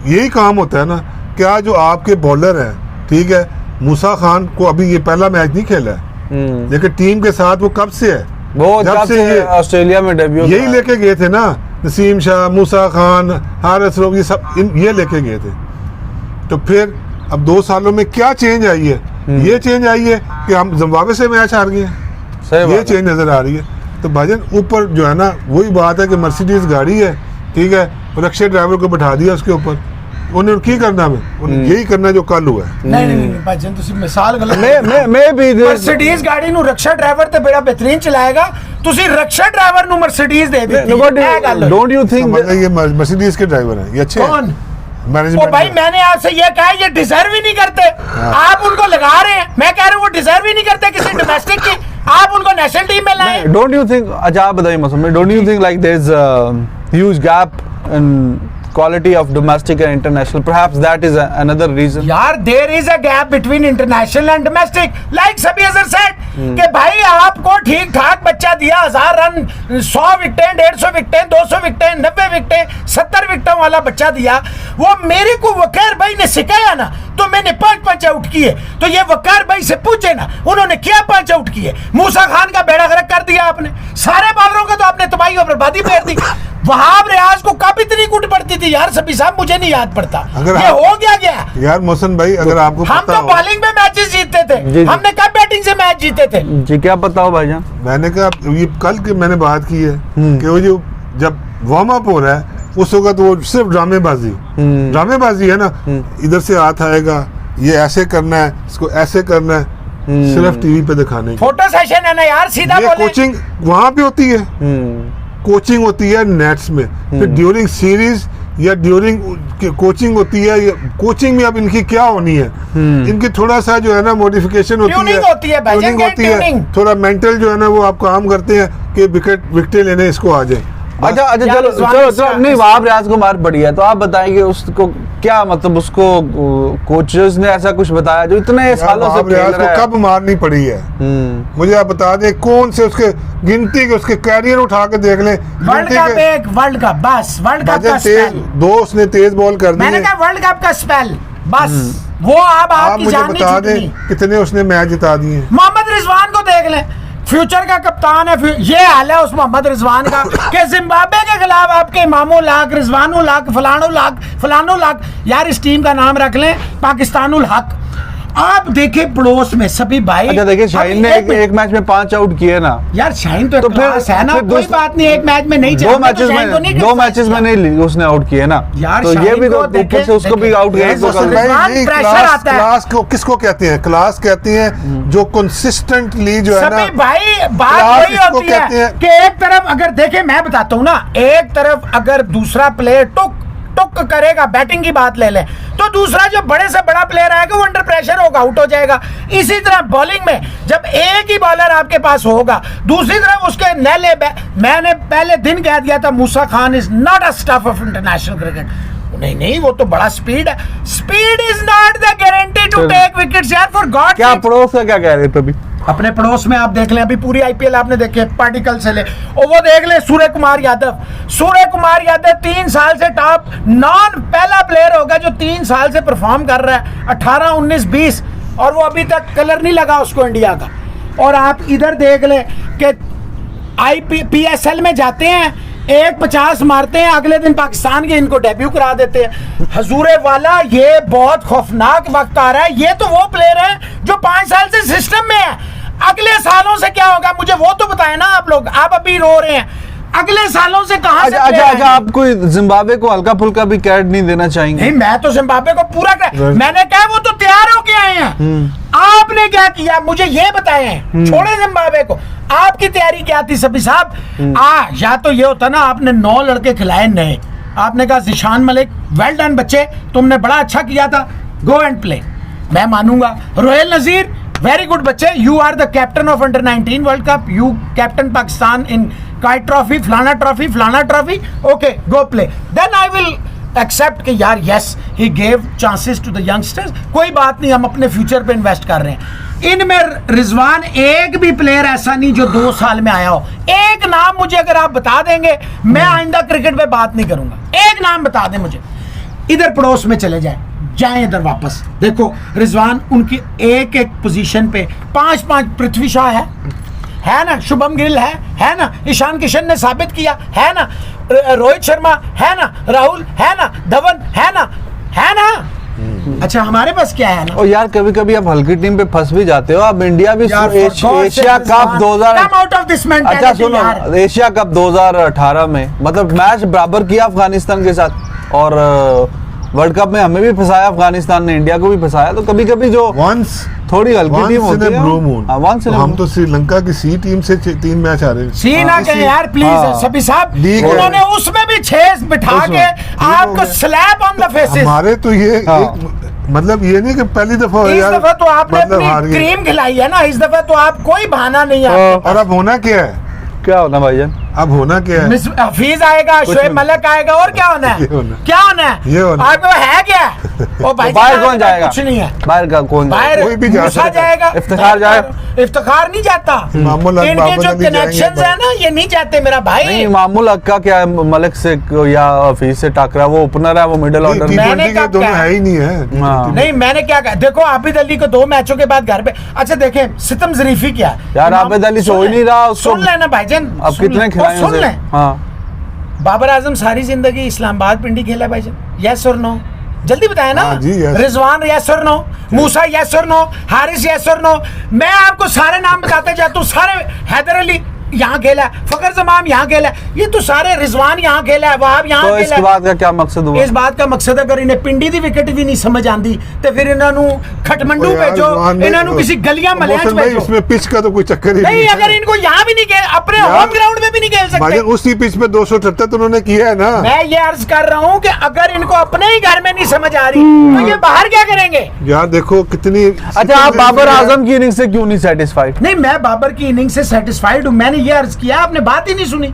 Speaker 3: यही काम होता है ना। क्या जो आपके बॉलर हैं, ठीक है, मूसा खान को अभी ये पहला मैच नहीं खेला है, लेकिन टीम के साथ वो कब से है?
Speaker 2: वो जब से ये ऑस्ट्रेलिया में डेब्यू
Speaker 3: यही लेके गए थे ना, नसीम शाह, मूसा खान, हारिस रऊफ, ये सब ये लेके गए थे। तो फिर अब 2 सालों में क्या चेंज आई है? ये चेंज आई है कि हम जिम्बाब्वे से मैच हार गए, ये चेंज नजर आ रही है। तो भाईजान ऊपर जो है ना वही बात है कि मर्सिडीज गाड़ी है, ठीक है, रक्षा ड्राइवर को बैठा दिया उसके ऊपर, उन्हें की करना है, उन्हें यही करना जो कल हुआ है।
Speaker 1: नहीं भाईजान तुसी मिसाल गलत।
Speaker 2: मैं भी
Speaker 1: मर्सिडीज गाड़ी ਨੂੰ रक्षा ड्राइवर ते बड़ा बेहतरीन चलाएगा, ਤੁਸੀਂ रक्षा ड्राइवर ਨੂੰ Mercedes they the.
Speaker 2: Don't you think
Speaker 3: ये मर्सिडीज के ड्राइवर हैं, ये अच्छे
Speaker 1: कौन?
Speaker 3: मैनेजमेंट।
Speaker 1: भाई मैंने आपसे ये कहा ये डिजर्व ही नहीं करते, आप उनको लगा रहे हैं। मैं कह रहा हूँ वो डिजर्व ही नहीं करते किसी डोमेस्टिक की, आप उनको नेशनल टीम में लाए।
Speaker 2: डोंट यू थिंक, अच्छा आप बताइए मौसम में, don't you think like there is huge gap in quality of domestic and international? Perhaps that is another reason.
Speaker 1: यार there is a gap between international and domestic, like Sabi Azhar said कि भाई आपको ठीक ठाक बच्चा दिया, 1000 run, 100 विकेटें, 150 विकेटें, 200 विकेटें, 90 विकेटें, 70 विकेटों वाला बच्चा दिया। वो मेरे को वकार भाई ने सिखाया ना, तो मैंने 5 आउट किए। तो ये वकार भाई से पूछे ना, उन्होंने क्या 5 आउट किए? मूसा खान का बेड़ा गर्क कर दिया आपने, सारे बॉलरों का तो आपने तबाही और बर्बादी फेर दी। वहाब रियाज को कब इतनी कूट पड़ती थी यार? सभी साहब मुझे नहीं याद पड़ता, ये हो गया
Speaker 3: यार मोहसिन भाई, अगर आपको
Speaker 1: हम तो बॉलिंग में मैचेस जीतते थे, हमने कब बैटिंग से मैच जीते थे?
Speaker 2: जी क्या पता हो भाईजान।
Speaker 3: मैंने कहा ये कल की मैंने बात की है कि वो जो जब वार्म अप हो रहा है उस वक्त वो सिर्फ ड्रामेबाजी है ना, इधर से हाथ आएगा, ये ऐसे करना है, इसको ऐसे करना है, सिर्फ टीवी पे दिखाने की।
Speaker 1: फोटो सेशन है ना यार, सीधा
Speaker 3: ये
Speaker 1: बोले।
Speaker 3: कोचिंग वहां पे होती है, कोचिंग होती है नेट्स में, फिर ड्यूरिंग सीरीज या ड्यूरिंग कोचिंग होती है। कोचिंग में अब इनकी क्या होनी है, इनकी थोड़ा सा जो है ना मॉडिफिकेशन होती है, ट्यूनिंग होती है, थोड़ा मेंटल जो है ना वो आप काम करते हैं कि विकेटें लेने इसको आ जाए।
Speaker 2: अच्छा चलो नहीं, वहाब रियाज को मार पड़ी है, तो आप बताएंगे उसको क्या, मतलब उसको कोचेस ने ऐसा कुछ बताया जो इतने सालों से खेल रहा है?
Speaker 3: कब मारनी पड़ी है मुझे आप बता दें, कौन से उसके गिनती के उसके कैरियर उठा के देख लें।
Speaker 1: वर्ल्ड कप बस, वर्ल्ड कप का स्पेल
Speaker 3: 2 उसने तेज बॉल कर दी।
Speaker 1: मैंने कहा वर्ल्ड कप का स्पेल बस, वो अब आपकी
Speaker 3: मुझे
Speaker 1: जान नहीं
Speaker 3: बता दें
Speaker 1: छूटनी।
Speaker 3: कितने उसने मैच जिता दिए।
Speaker 1: मोहम्मद रिजवान को देख लें, फ्यूचर का कप्तान है। ये हाल है उस मोहम्मद रिजवान का कि जिम्बाब्वे के खिलाफ आपके इमामुल हक, रिजवानुल हक, फलानुल हक, यार इस टीम का नाम रख लें पाकिस्तानुल हक। आप देखें पड़ोस में सभी भाई।
Speaker 2: अच्छा देखिए, शाहीन ने एक मैच में 5 आउट किए ना
Speaker 1: यार, शाहीन तो क्लास है ना, कोई बात नहीं, एक मैच में नहीं चला,
Speaker 2: 2 मैचेस में नहीं उसने आउट किए ना यार, तो ये भी तो ऊपर से उसको भी आउट गए।
Speaker 3: क्लास को किसको कहते हैं? क्लास कहते हैं जो कंसिस्टेंटली जो है ना
Speaker 1: भाई, बात वही होती है कि एक तरफ अगर देखें, मैं बताता हूँ ना, एक तरफ अगर दूसरा प्लेयर टुक करेगा, बैटिंग की बात ले ले, तो दूसरा जो बड़े से बड़ा प्लेयर आएगा वो अंडर प्रेशर होगा, आउट हो जाएगा। इसी तरह बॉलिंग में जब एक ही बॉलर आपके पास होगा, दूसरी तरफ उसके नैले, मैंने पहले दिन कह दिया था Musa Khan is not a stuff of international cricket. नहीं, वो तो बड़ा स्पीड है। Speed is not the guarantee to take wickets यार, फॉर गॉड।
Speaker 2: क्या पड़ोस का क्या कह रहे थे अभी?
Speaker 1: अपने पड़ोस में आप देख लें, अभी पूरी आईपीएल आपने देखे, पार्टिकल से ले, और वो देख ले सूर्य कुमार यादव 3 साल से टॉप नॉन पहला प्लेयर होगा जो 3 साल से परफॉर्म कर रहा है, 18, 19, 20, और वो अभी तक कलर नहीं लगा उसको इंडिया का। और आप इधर देख लें कि PSL में जाते हैं, एक 50 मारते हैं, अगले दिन पाकिस्तान के इनको डेब्यू करा देते हैं। हजूरे वाला ये बहुत खौफनाक वक्त आ रहा है। ये तो वो प्लेयर है जो 5 साल से सिस्टम में है। अगले सालों से क्या होगा मुझे वो तो बताएं ना आप लोग। आप अभी रो रहे हैं, अगले सालों से कहां से
Speaker 2: अच्छा, आप कोई जिम्बाब्वे को हल्का फुल्का भी क्रेडिट नहीं देना चाहेंगे?
Speaker 1: नहीं, मैं तो जिम्बाब्वे को पूरा मैंने कहा वो तो तैयार होके आए हैं। आपने क्या किया मुझे ये बताएं। छोड़े जिम्बाब्वे को, आपकी तैयारी क्या थी सभी साहब? या तो ये होता ना आपने 9 लड़के खिलाए नए, आपने कहा जिशान मलिक वेल डन बच्चे, तुमने बड़ा अच्छा किया था, गो एंड प्ले, मैं मानूंगा। रोहेल नजीर वेरी गुड बच्चे, you are the captain of under 19 world cup, you captain Pakistan in Quaid trophy, फलाना trophy, okay go play. Then I will accept कि यार yes he gave chances to the youngsters, कोई बात नहीं, हम अपने फ्यूचर पे इन्वेस्ट कर रहे हैं। इनमें रिजवान एक भी प्लेयर ऐसा नहीं जो 2 साल में आया हो। एक नाम मुझे अगर आप बता देंगे मैं आइंदा क्रिकेट पे बात नहीं करूंगा। एक नाम बता दें मुझे। इधर पड़ोस में चले जाएं इधर वापस देखो, रिजवान उनकी एक एक पोजीशन पे 5-5 पृथ्वी शॉ है ना, शुभम गिल है ना, ईशान किशन ने साबित किया है ना, रोहित शर्मा है ना, राहुल है ना, धवन है ना। अच्छा हमारे पास क्या है ना।
Speaker 2: और यार कभी कभी आप हल्की टीम पे फंस भी जाते हो। अब इंडिया भी एशिया कप 2000 अच्छा सुनो, एशिया कप 2018 में मतलब मैच बराबर किया अफगानिस्तान के साथ, और वर्ल्ड कप में हमें भी फंसाया अफगानिस्तान ने, इंडिया को भी फंसाया। तो कभी कभी जो थोड़ी हल्की टीम होती है,
Speaker 3: हम तो श्रीलंका की सी टीम से 3 मैच आ रहे हैं।
Speaker 1: सी ना कहें यार प्लीज सभी साहब, उन्होंने उसमें भी 6 बिठा के आपको स्लैप ऑन द फेसेस।
Speaker 3: हमारे तो ये मतलब ये नहीं कि पहली दफा
Speaker 1: इस दफा तो आपने अपनी क्रीम खिलाई है ना, इस दफा तो आप कोई बहाना नहीं है।
Speaker 3: और अब होना क्या है?
Speaker 2: क्या होना भाईजान?
Speaker 3: अब होना क्या है?
Speaker 1: हफीज आएगा, शोएब मलिक आएगा, और क्या होना है? क्या होना है?
Speaker 3: ये होना
Speaker 1: आपको है क्या? ओ भाई
Speaker 2: बाहर कौन जाएगा?
Speaker 1: कुछ नहीं है
Speaker 2: बाहर का कौन?
Speaker 1: बाहर
Speaker 3: कोई भी जा सकता
Speaker 1: जाएगा।
Speaker 2: इफ्तिखार जाएगा?
Speaker 1: इफ्तिखार नहीं जाता, इनके जो कनेक्शंस है ना ये नहीं जाते मेरा भाई।
Speaker 2: नहीं, मामूल अक्का क्या है, मलिक से या हफीज से टकरा, वो ओपनर है, वो मिडिल ऑर्डर
Speaker 3: मैंने कहा दोनों है ही नहीं है।
Speaker 1: नहीं मैंने क्या कहा, देखो आबिद अली को 2 मैचों के बाद घर पे, अच्छा देखें सितम जरीफी क्या
Speaker 2: यार, आबिद अली से हो ही नहीं रहा उसको।
Speaker 1: सुन लेना भाईजान,
Speaker 2: अब कितने खिलाए
Speaker 1: सुन लें। बाबर आजम सारी जिंदगी इस्लामाबाद पिंडी खेला भाईजान, यस और नो? जल्दी बताया ना। रिजवान यस और नो, मूसा यस और नो, हारिस यस और नो। मैं आपको सारे नाम बताते जाता हूँ, सारे हैदर अली यहाँ खेला, फखर जमाम यहाँ खेला, ये तो सारे, रिजवान यहाँ खेला, वहाब यहाँ
Speaker 2: तो
Speaker 1: खेला।
Speaker 2: इस बात का क्या मकसद हुआ?
Speaker 1: इस बात का मकसद अगर इन्हें पिंडी दी विकेट भी नहीं समझ आती तो फिर इन्होंने खटमंडू भेजो, इन्होंने किसी गलियां मलयां भेजो।
Speaker 3: इसमें पिच का तो कोई चक्कर ही
Speaker 1: नहीं। अगर इनको यहाँ भी नहीं खेल, अपने होम ग्राउंड में भी नहीं खेल सकते।
Speaker 3: उसी पिच पे 278 तो उन्होंने किया है ना।
Speaker 1: मैं ये अर्ज कर रहा हूँ कि अगर इनको अपने ही घर में नहीं समझ आ रही तो ये बाहर क्या करेंगे?
Speaker 3: यार देखो कितनी।
Speaker 2: अच्छा, आप बाबर आजम की इनिंग से क्यों नहीं सेटिस्फाइड?
Speaker 1: नहीं, मैं बाबर की इनिंग से सेटिस्फाइड हूँ। मैंने ये अर्ज किया, आपने बात ही नहीं सुनी।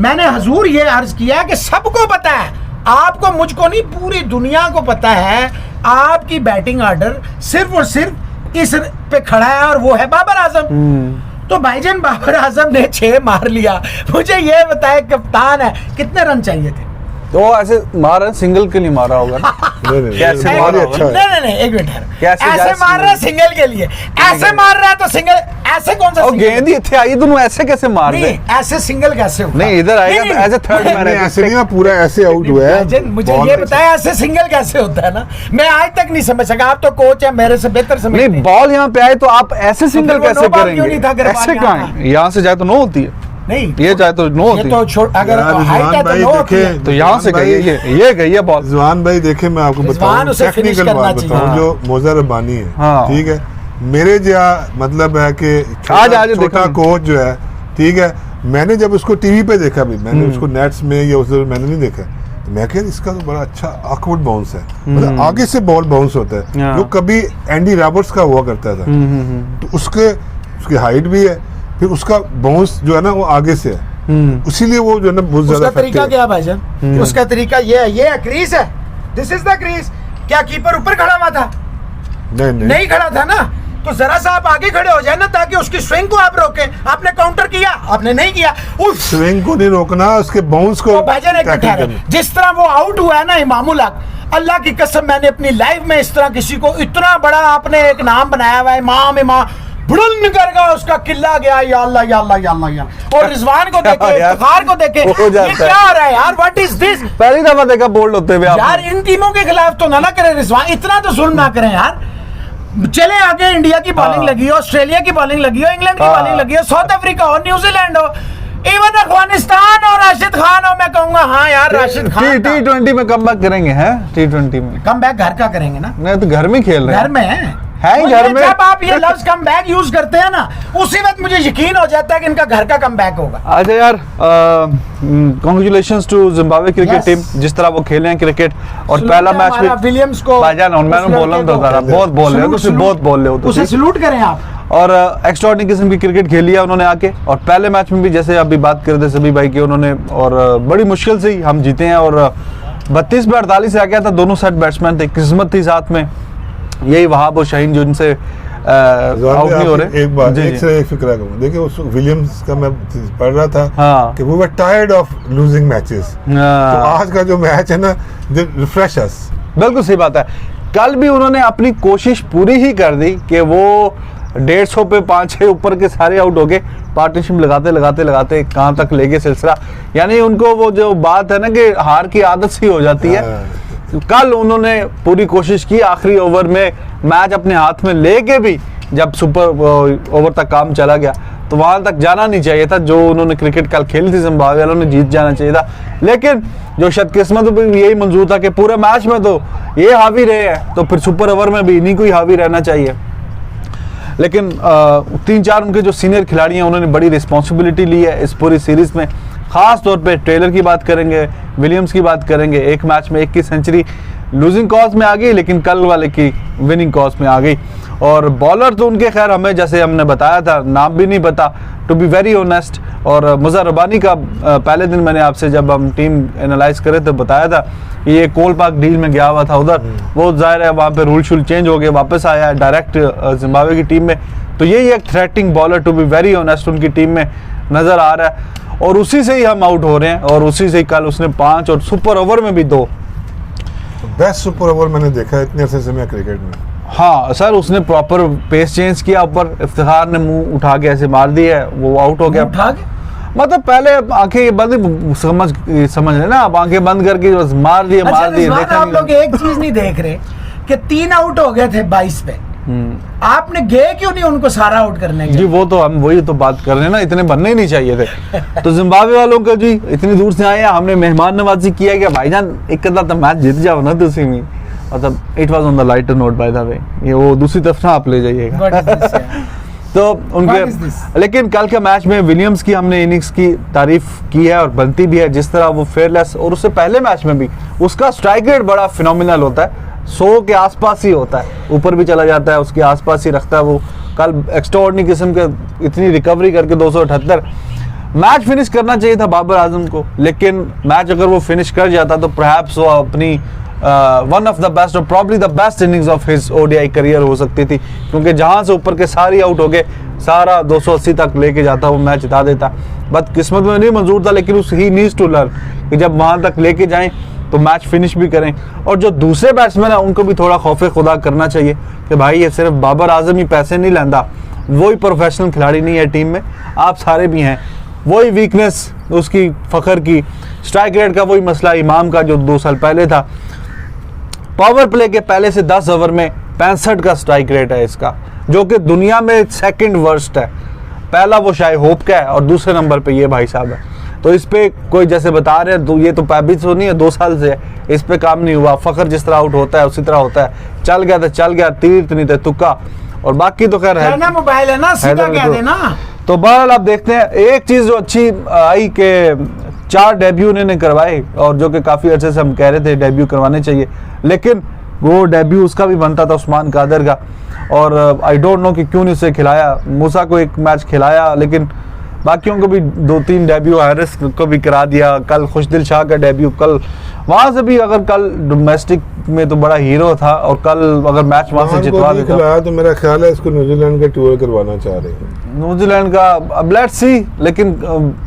Speaker 1: मैंने हजूर ये अर्ज किया कि सबको पता है, आपको मुझको नहीं पूरी दुनिया को पता है, आपकी बैटिंग ऑर्डर सिर्फ और सिर्फ इस पे खड़ा है और वो है बाबर आजम। तो भाईजान बाबर आजम ने 6 मार लिया, मुझे ये बताए कप्तान है कितने रन चाहिए थे?
Speaker 2: तो ऐसे मारा, सिंगल के लिए मारा होगा ना?
Speaker 3: कैसे मारा? अच्छा
Speaker 1: नहीं एक मिनट,
Speaker 2: कैसे
Speaker 1: ऐसे मार रहा है सिंगल के लिए, ऐसे मार रहा है तो सिंगल, ऐसे कौन सा
Speaker 2: गेंद ही थे आई, तुम ऐसे कैसे मार रहे?
Speaker 1: ऐसे सिंगल कैसे होगा?
Speaker 2: नहीं इधर आएगा तो ऐसे थर्ड मैन,
Speaker 3: ऐसे नहीं, पूरा ऐसे आउट हुआ है।
Speaker 1: मुझे ये बताया ऐसे सिंगल कैसे होता है ना, मैं आज तक नहीं समझ सका। आप तो कोच है, मेरे से बेहतर समझ।
Speaker 2: नहीं, बॉल यहाँ पे आए तो आप ऐसे सिंगल कैसे करेंगे? ऐसे कहाँ? यहाँ से जाए तो नो होती है, नहीं ये चाहे तो नो होती
Speaker 1: है। अगर हाइट है तो नो होती है,
Speaker 2: तो यहाँ से गई है, ये गई है बॉल।
Speaker 3: रिजवान भाई देखे, मैं आपको बताऊं टेक्निकल बात बताऊं, जो मोजा रब्बानी है, ठीक है, मेरे जो मतलब है कि छोटा कोच जो है, ठीक है, मैंने जब उसको टीवी पे देखा भी, मैंने उसको नेट्स में या उस मैंने नहीं देखा, तो मैं कह इसका तो बड़ा अच्छा ऑकवर्ड बाउंस है, मतलब आगे से बॉल बाउंस होता है, जो कभी एंडी रॉबर्ट्स का हुआ करता था। तो उसकी हाइट भी है, फिर उसका बाउंस जो है ना वो आगे से है, इसीलिए वो जो है ना बहुत ज्यादा।
Speaker 1: उसका तरीका क्या भाईजान? उसका तरीका ये है क्रीज है, दिस इज द क्रीज। क्या कीपर ऊपर खड़ा हुआ था? नहीं खड़ा था ना, तो जरा सा आप आगे खड़े हो जाए ना, ताकि उसकी स्विंग को आप रोके। आपने काउंटर किया, आपने नहीं किया, उस
Speaker 3: स्विंग को नहीं रोकना, उसके बाउंस को।
Speaker 1: भाईजान एक मिनट, जिस तरह वो आउट हुआ है ना इमामुल हक, अल्लाह की कसम मैंने अपनी लाइफ में इस तरह किसी को इतना बड़ा आपने एक नाम बनाया हुआ है, इमाम बुड़न करके उसका किला गया, या अल्लाह या अल्लाह या अल्लाह या अल्लाह। और रिजवान को देखे, इफ्तिखार को देखे, ये क्या हो रहा है यार? What is this?
Speaker 2: पहली दफा देखा बोल्ड होते हुए
Speaker 1: यार इन टीमों के खिलाफ तो ना करें रिजवान, इतना तो जुल्म ना करें यार। चले आगे, इंडिया की बॉलिंग लगी हो, ऑस्ट्रेलिया की बॉलिंग लगी हो, इंग्लैंड की बॉलिंग लगी हो, साउथ अफ्रीका हो, न्यूजीलैंड हो, इवन अफगानिस्तान और राशिद खान हो, मैं कहूंगा हाँ यार राशिद खान
Speaker 2: T20 में कमबैक करेंगे हैं। T20 में
Speaker 1: कम बैक घर का करेंगे ना,
Speaker 2: नहीं तो घर में खेल रहे हैं।
Speaker 1: घर में है
Speaker 2: घर में।
Speaker 1: जब आप ये लफ्ज कम बैक यूज करते हैं ना, उसी वक्त मुझे यकीन हो जाता है कि इनका घर का कम बैक होगा।
Speaker 2: अच्छा यार, congratulations to Zimbabwe cricket team, जिस तरह वो खेले हैं क्रिकेट। और पहला मैच भी
Speaker 1: विलियम्स को
Speaker 2: भाईजान मैंने बोला था, बहुत बोल रहे हो, बहुत बोल रहे हो,
Speaker 1: उसे सैल्यूट करें आप।
Speaker 2: और एक्स्ट्राऑर्डिनरी किस्म की क्रिकेट खेली है उन्होंने आके। और पहले मैच में भी जैसे अभी बात कर रहे थे सभी भाई की, उन्होंने और बड़ी मुश्किल से ही हम जीते हैं। और 32 पे 48 से आ गया था, दोनों साइड बैट्समैन थे, किस्मत थी साथ में, यही वहाब और शाहीन जो इनसे आउट नहीं हो रहे।
Speaker 3: एक बार एक से एक फिक्रा करूं, देखिए उस विलियम्स का मैं पढ़ रहा था कि वो were tired of losing matches, तो आज का जो मैच है ना, रिफ्रेश अस।
Speaker 2: बिल्कुल सही बात है। कल भी उन्होंने अपनी कोशिश पूरी ही कर दी कि वो 150 पे 5-6 ऊपर के सारे आउट हो गए, पार्टनरशिप लगाते लगाते लगाते कहाँ तक ले गए सिलसिला। यानी उनको वो जो बात है ना कि हार की आदत सी हो जाती है, कल उन्होंने पूरी कोशिश की, आखिरी ओवर में मैच अपने हाथ में लेके भी जब सुपर ओवर तक काम चला गया तो वहां तक जाना नहीं चाहिए था। जो उन्होंने क्रिकेट कल खेली थी जिम्बाब्वे वालों ने, जीत जाना चाहिए था। लेकिन जो शतकिस्मत भी यही मंजूर था कि पूरे मैच में तो ये हावी रहे हैं, तो फिर सुपर ओवर में भी इन्हीं को ही हावी रहना चाहिए। लेकिन 3-4 उनके जो सीनियर खिलाड़ी हैं उन्होंने बड़ी रिस्पॉन्सिबिलिटी ली है इस पूरी सीरीज में। खास तौर पे टेलर की बात करेंगे, विलियम्स की बात करेंगे। एक मैच में 1 की सेंचुरी लूजिंग कॉज में आ गई, लेकिन कल वाले की विनिंग कॉज में आ गई। और बॉलर तो उनके खैर हमें जैसे हमने बताया था, नाम भी नहीं पता, टू बी वेरी ऑनेस्ट। और मुज़र रबानी का पहले दिन मैंने आपसे जब हम टीम एनालाइज करे तो बताया था, ये कोल पार्क डील में गया हुआ था उधर, वो जाहिर है वहाँ पे रूल शूल चेंज हो गए, वापस आया है डायरेक्ट जिम्बाब्वे की टीम में। तो यही एक threatening bowler to be very honest उनकी टीम में नज़र आ रहा है। और उसी से ही हम आउट हो रहे हैं, और उसी से ही कल उसने 5 और सुपर ओवर में भी 2
Speaker 3: बेस्ट सुपर ओवर मैंने देखा इतने अरसे से मैं क्रिकेट में।
Speaker 2: हाँ सर, उसने प्रॉपर पेस चेंज किया, ऊपर इफ्तिखार ने मुंह उठा के ऐसे मार दिया, वो आउट हो गया। मतलब पहले आंखें बंद समझ लेना, आप आंखें बंद करके बस मार दिए।
Speaker 1: देखा आप लोग एक चीज नहीं देख रहे कि 3 आउट हो गए थे 22 पे, आपने गए क्यों नहीं उनको सारा आउट करने के?
Speaker 2: जी वो तो हम वही तो बात कर रहे हैं ना, इतने बनने ही नहीं चाहिए थे। तो जिम्बाब्वे वालों का जी इतनी दूर से आए, हमने मेहमान नवाजी किया कि भाईजान एक अद्धा तो मैच जीत जाओ ना तुसी में। मतलब it was on the lighter note by the way, ये वो दूसरी तरफ ना आप ले जाइएगा। तो उनके लेकिन कल के मैच में विलियम्स की हमने इनिंग्स की तारीफ की है और बनती भी है, जिस तरह वो फेयरलेस, और उससे पहले मैच में भी उसका स्ट्राइक रेट बड़ा फिनोमिनल होता है, 100 के आसपास ही होता है, ऊपर भी चला जाता है, उसके आसपास ही रखता है वो। कल एक्स्ट्राऑर्डिनरी किस्म के इतनी रिकवरी करके 278 मैच फिनिश करना चाहिए था बाबर आजम को, लेकिन मैच अगर वो फिनिश कर जाता तो परहैप्स वो अपनी वन ऑफ द बेस्ट और probably the best innings of his ODI career हो सकती थी, क्योंकि जहां से ऊपर के सारी आउट हो गए, सारा 280 तक लेके जाता, वो मैच जिता देता। बदकिस्मत में नहीं मंजूर था, लेकिन ही नीड्स टू लर्न कि जब वहां तक लेके जाएं तो मैच फिनिश भी करें। और जो दूसरे बैट्समैन है उनको भी थोड़ा खौफे खुदा करना चाहिए कि भाई ये सिर्फ बाबर आजम ही पैसे नहीं लेंदा, वही प्रोफेशनल खिलाड़ी नहीं है टीम में, आप सारे भी हैं। वही वीकनेस उसकी फखर की, स्ट्राइक रेट का वही मसला इमाम का जो 2 साल पहले था। पावर प्ले के पहले से 10 ओवर में 65 का स्ट्राइक रेट है इसका, जो कि दुनिया में 2nd वर्स्ट है। पहला वो शायद होप का है और दूसरे नंबर पे ये भाई साहब है। तो इस पे कोई जैसे बता रहे हैं तो ये तो पैबिस तो नहीं है, 2 साल से है, इस पे काम नहीं हुआ। फखर जिस तरह आउट होता है उसी तरह होता है, चल गया तो चल गया, तीर नहीं थे तुक्का, और बाकी तो खैर है ना,
Speaker 1: मोबाइल है ना, सीधा कह देना।
Speaker 2: तो बहरहाल आप देखते हैं, एक चीज जो अच्छी आई कि 4 डेब्यू उन्होंने करवाए, और जो कि काफी अच्छे से हम कह रहे थे डेब्यू करवाने चाहिए, लेकिन वो डेब्यू उसका भी बनता था उस्मान कादर का। और आई डोंट नो कि क्यों नहीं उसे खिलाया। मूसा को एक मैच खिलाया, लेकिन बाकियों को भी 2-3 डेब्यू, हैरिस को भी करा दिया। कल खुशदिल शाह का डेब्यू, कल वहां से भी, अगर कल डोमेस्टिक में तो बड़ा हीरो था, और कल अगर मैच वहां से जितवा देता
Speaker 3: तो मेरा ख्याल है इसको न्यूजीलैंड का टूर करवाना चाह रहे हैं।
Speaker 2: न्यूजीलैंड का अब लेट्स सी, लेकिन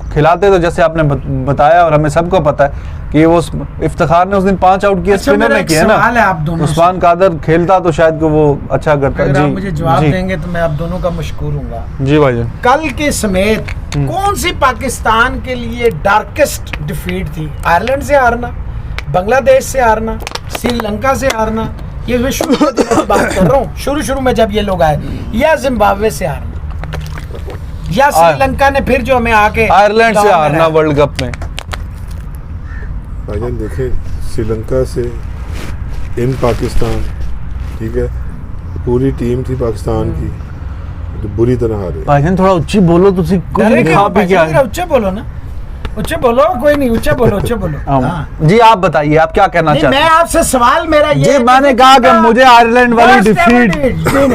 Speaker 2: खिलाते, तो जैसे आपने बताया और हमें सबको पता है कि वो इफ्तिखार ने उस दिन 5 आउट किए, स्पिनर ने किए ना।
Speaker 1: आप दोनों
Speaker 2: उस्मान कादर खेलता तो शायद को वो अच्छा करता।
Speaker 1: अगर
Speaker 2: जी,
Speaker 1: आप मुझे जवाब
Speaker 2: जी,
Speaker 1: देंगे तो मैं आप दोनों का मशकूर हूँगा।
Speaker 2: जी भाईजान।
Speaker 1: कल के समेत कौन सी पाकिस्तान के लिए डार्केस्ट डिफीट थी? आयरलैंड से हारना, बांग्लादेश से हारना, श्रीलंका से हारना, ये मैं शुरू के दिनों की बात कर रहा हूँ, शुरू में जब ये लोग आए, या जिम्बाब्वे से हारना, या श्रीलंका ने फिर जो हमें आके
Speaker 2: आयरलैंड से हारना वर्ल्ड कप में।
Speaker 3: भाईजान देखें, श्रीलंका से इन पाकिस्तान, ठीक है, पूरी टीम थी पाकिस्तान की, तो बुरी तरह हारे।
Speaker 2: भाईजान थोड़ा ऊंची बोलो, तुसी कोई खा पी के आए।
Speaker 1: ऊंचे बोलो ना, ऊंचे बोलो, कोई नहीं, ऊंचे बोलो, ऊंचे बोलो। हाँ।
Speaker 2: जी आप बताइए, आप क्या कहना चाहते हैं?
Speaker 1: मैं आपसे सवाल मेरा ये,
Speaker 2: जी मैंने कहा कि मुझे आयरलैंड वाली डिफीट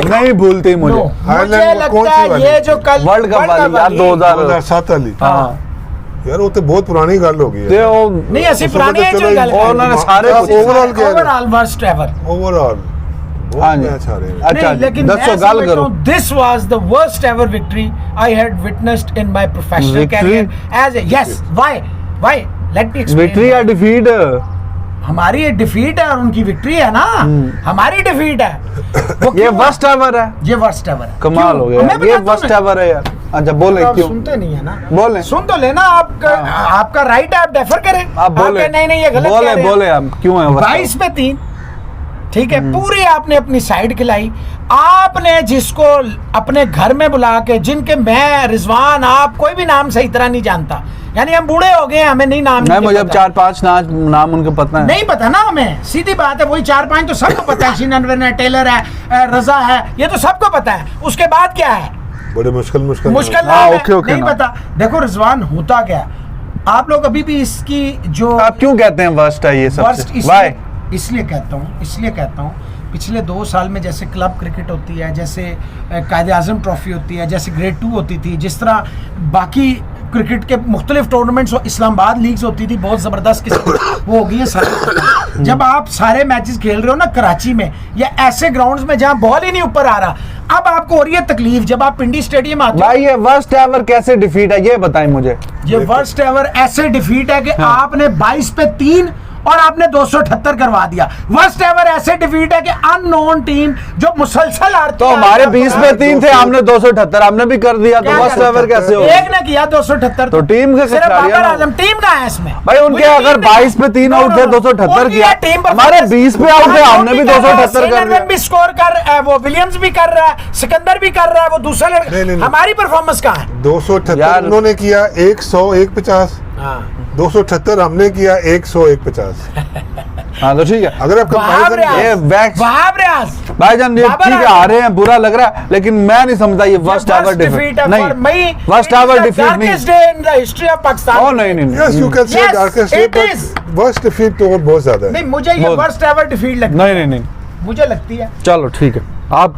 Speaker 2: नहीं भूलती मुझे।
Speaker 1: मुझे लगता है ये जो कल
Speaker 2: वर्ल्ड कप वाली यार
Speaker 3: 2007 वाली,
Speaker 2: हाँ
Speaker 3: यार वो तो बहुत पुरानी गल हो गई है।
Speaker 1: नहीं ऐसी पुरानी है जो गल
Speaker 2: और उन्होंने सारे
Speaker 1: ओवरऑल वर्स्ट एवर,
Speaker 3: ओवरऑल
Speaker 2: हाँ जी।
Speaker 1: अच्छा, लेकिन
Speaker 2: दसो गाल करो।
Speaker 1: This was the worst ever victory I had witnessed in my professional career as yes. Why let me explain.
Speaker 2: Victory या डिफीट?
Speaker 1: हमारी ये डिफीट है और उनकी विक्ट्री है ना, हमारी डिफीट है।
Speaker 2: ये वर्स्ट एवर है,
Speaker 1: ये वर्स्ट एवर है।
Speaker 2: कमाल हो गया, ये वर्स्ट एवर है यार। अच्छा बोले क्यों?
Speaker 1: सुनते नहीं है ना,
Speaker 2: बोले,
Speaker 1: सुन तो लेना। आपका राइट है, आप डेफर करें।
Speaker 2: आप बोले,
Speaker 1: नहीं ये गलत
Speaker 2: बोले बोले हम क्यों है
Speaker 1: 22 पे 3, ठीक है, पूरी आपने अपनी साइड खिलाई। आपने जिसको अपने घर में बुला के, जिनके मैं, रिजवान, आप कोई भी नाम सही तरह नहीं जानता, यानी हम बूढ़े हो गए, हमें नहीं नाम
Speaker 2: नहीं, मुझे अब 4-5 नाम उनके पता है।
Speaker 1: नहीं पता ना हमें, सीधी बात है, वही 4-5 तो सबको पता है। शिननवर है, टेलर है, रजा है, ये तो सबको पता है। उसके बाद क्या है?
Speaker 3: बड़े मुश्किल
Speaker 1: नहीं पता। देखो रिजवान, होता क्या, आप लोग अभी भी इसकी जो,
Speaker 2: आप क्यों कहते हैं वर्स्ट है ये सब?
Speaker 1: इसलिए कहता हूँ पिछले 2 साल में जैसे क्लब क्रिकेट होती है, जैसे कायदे आजम ट्रॉफी होती है, जैसे ग्रेड 2 होती थी, जिस तरह बाकी क्रिकेट के मुख्तलिफ टूर्नामेंट्स, इस्लामाबाद लीग्स होती थी बहुत ज़बरदस्त किस्म, वो हो गई है सारी। जब आप सारे मैचेस खेल रहे हो ना कराची में या ऐसे ग्राउंड्स में जहां बॉल ही नहीं ऊपर आ रहा, अब आपको हो रही है तकलीफ जब आप पिंडी स्टेडियम आते हो।
Speaker 2: भाई ये वर्स्ट एवर कैसे डिफीट है ये बताएं मुझे।
Speaker 1: ये वर्स्ट एवर ऐसे डिफीट है कि आपने 22 पे 3 और आपने 278 करवा दिया। वर्स्ट एवर ऐसे डिफीट है कि अननोन टीम जो मुसलसल हारती
Speaker 2: तो हमारे 20 पे 3 थे, हमने 278 हमने भी कर दिया, तो वर्स्ट एवर कैसे हो?
Speaker 1: एक ने किया 278,
Speaker 2: तो टीम के
Speaker 1: सिर्फ बाबर आजम टीम का है इसमें
Speaker 2: भाई। उनके अगर 22 पे 3 आउट थे, 278 किया, हमारे 20 पे आउट थे, हमने भी 278 कर दिया।
Speaker 1: भी स्कोर कर, वो विलियम्स भी कर रहा है, सिकंदर भी कर रहा है, वो दूसरा हमारी परफॉर्मेंस कहाँ है?
Speaker 3: 278 उन्होंने किया, 100 150, 278 हमने किया, 100 150।
Speaker 2: हाँ तो ठीक है,
Speaker 3: अगर आप
Speaker 2: भाईजान ये ठीक है, आ रहे हैं, बुरा लग रहा है, लेकिन मैं नहीं समझता ये वर्स्ट एवर डिफीट नहीं, वर्स्ट एवर डिफीट नहीं।
Speaker 1: History of Pakistan.
Speaker 2: ओह नहीं,
Speaker 3: yes you can say darkest day, but worst defeat तो बहुत ज्यादा है।
Speaker 1: नहीं, मुझे ये वर्स्ट एवर डिफीट लगती है।
Speaker 2: नहीं
Speaker 1: मुझे लगती है।
Speaker 2: चलो ठीक है आप,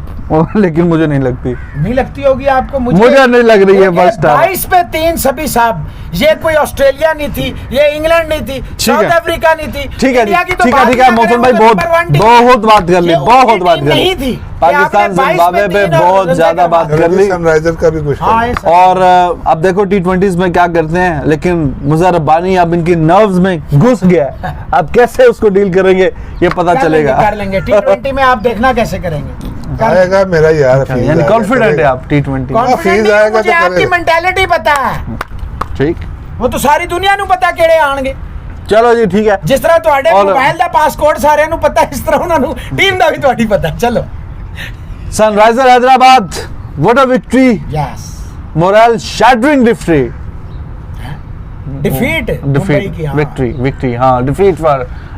Speaker 2: लेकिन मुझे नहीं लगती।
Speaker 1: नहीं लगती होगी आपको,
Speaker 2: मुझे नहीं लग रही है वर्स्ट एवर।
Speaker 1: 22 पे 3 सभी साहब, ये कोई ऑस्ट्रेलिया नहीं थी, ये इंग्लैंड नहीं थी, साउथ अफ्रीका नहीं थी,
Speaker 2: ठीक है
Speaker 1: इंडिया की तो
Speaker 2: ठीक है मौसम भाई, बहुत बात कर ली, बहुत बात कर ली।
Speaker 1: थी
Speaker 2: पाकिस्तान जिम्बाब्वे पे बहुत ज्यादा बात कर ली,
Speaker 3: सनराइजर का भी कुछ।
Speaker 2: और अब देखो T20s में क्या करते हैं, लेकिन मुज़र रब्बानी अब इनकी नर्व्स में घुस गया, अब कैसे उसको डील करेंगे ये पता चलेगा।
Speaker 1: कर लेंगे T20 में, आप देखना कैसे करेंगे।
Speaker 3: आएगा मेरा यार,
Speaker 2: यानी कॉन्फिडेंट है आप T20
Speaker 3: फीस आएगा तो
Speaker 1: आपकी मेंटालिटी पता है,
Speaker 2: ठीक,
Speaker 1: वो तो सारी दुनिया नू पता केड़े आणगे।
Speaker 2: चलो जी ठीक है,
Speaker 1: जिस तरह ਤੁਹਾਡੇ मोबाइल ਦਾ पासकोड ਸਾਰਿਆਂ ਨੂੰ ਪਤਾ, ਇਸ ਤਰ੍ਹਾਂ ਉਹਨਾਂ ਨੂੰ ਟੀਮ ਦਾ ਵੀ ਤੁਹਾਡੀ ਪਤਾ। ਚਲੋ
Speaker 2: Sunriser Hyderabad, what a victory,
Speaker 1: yes,
Speaker 2: morale shattering defeat, victory हाँ, defeat for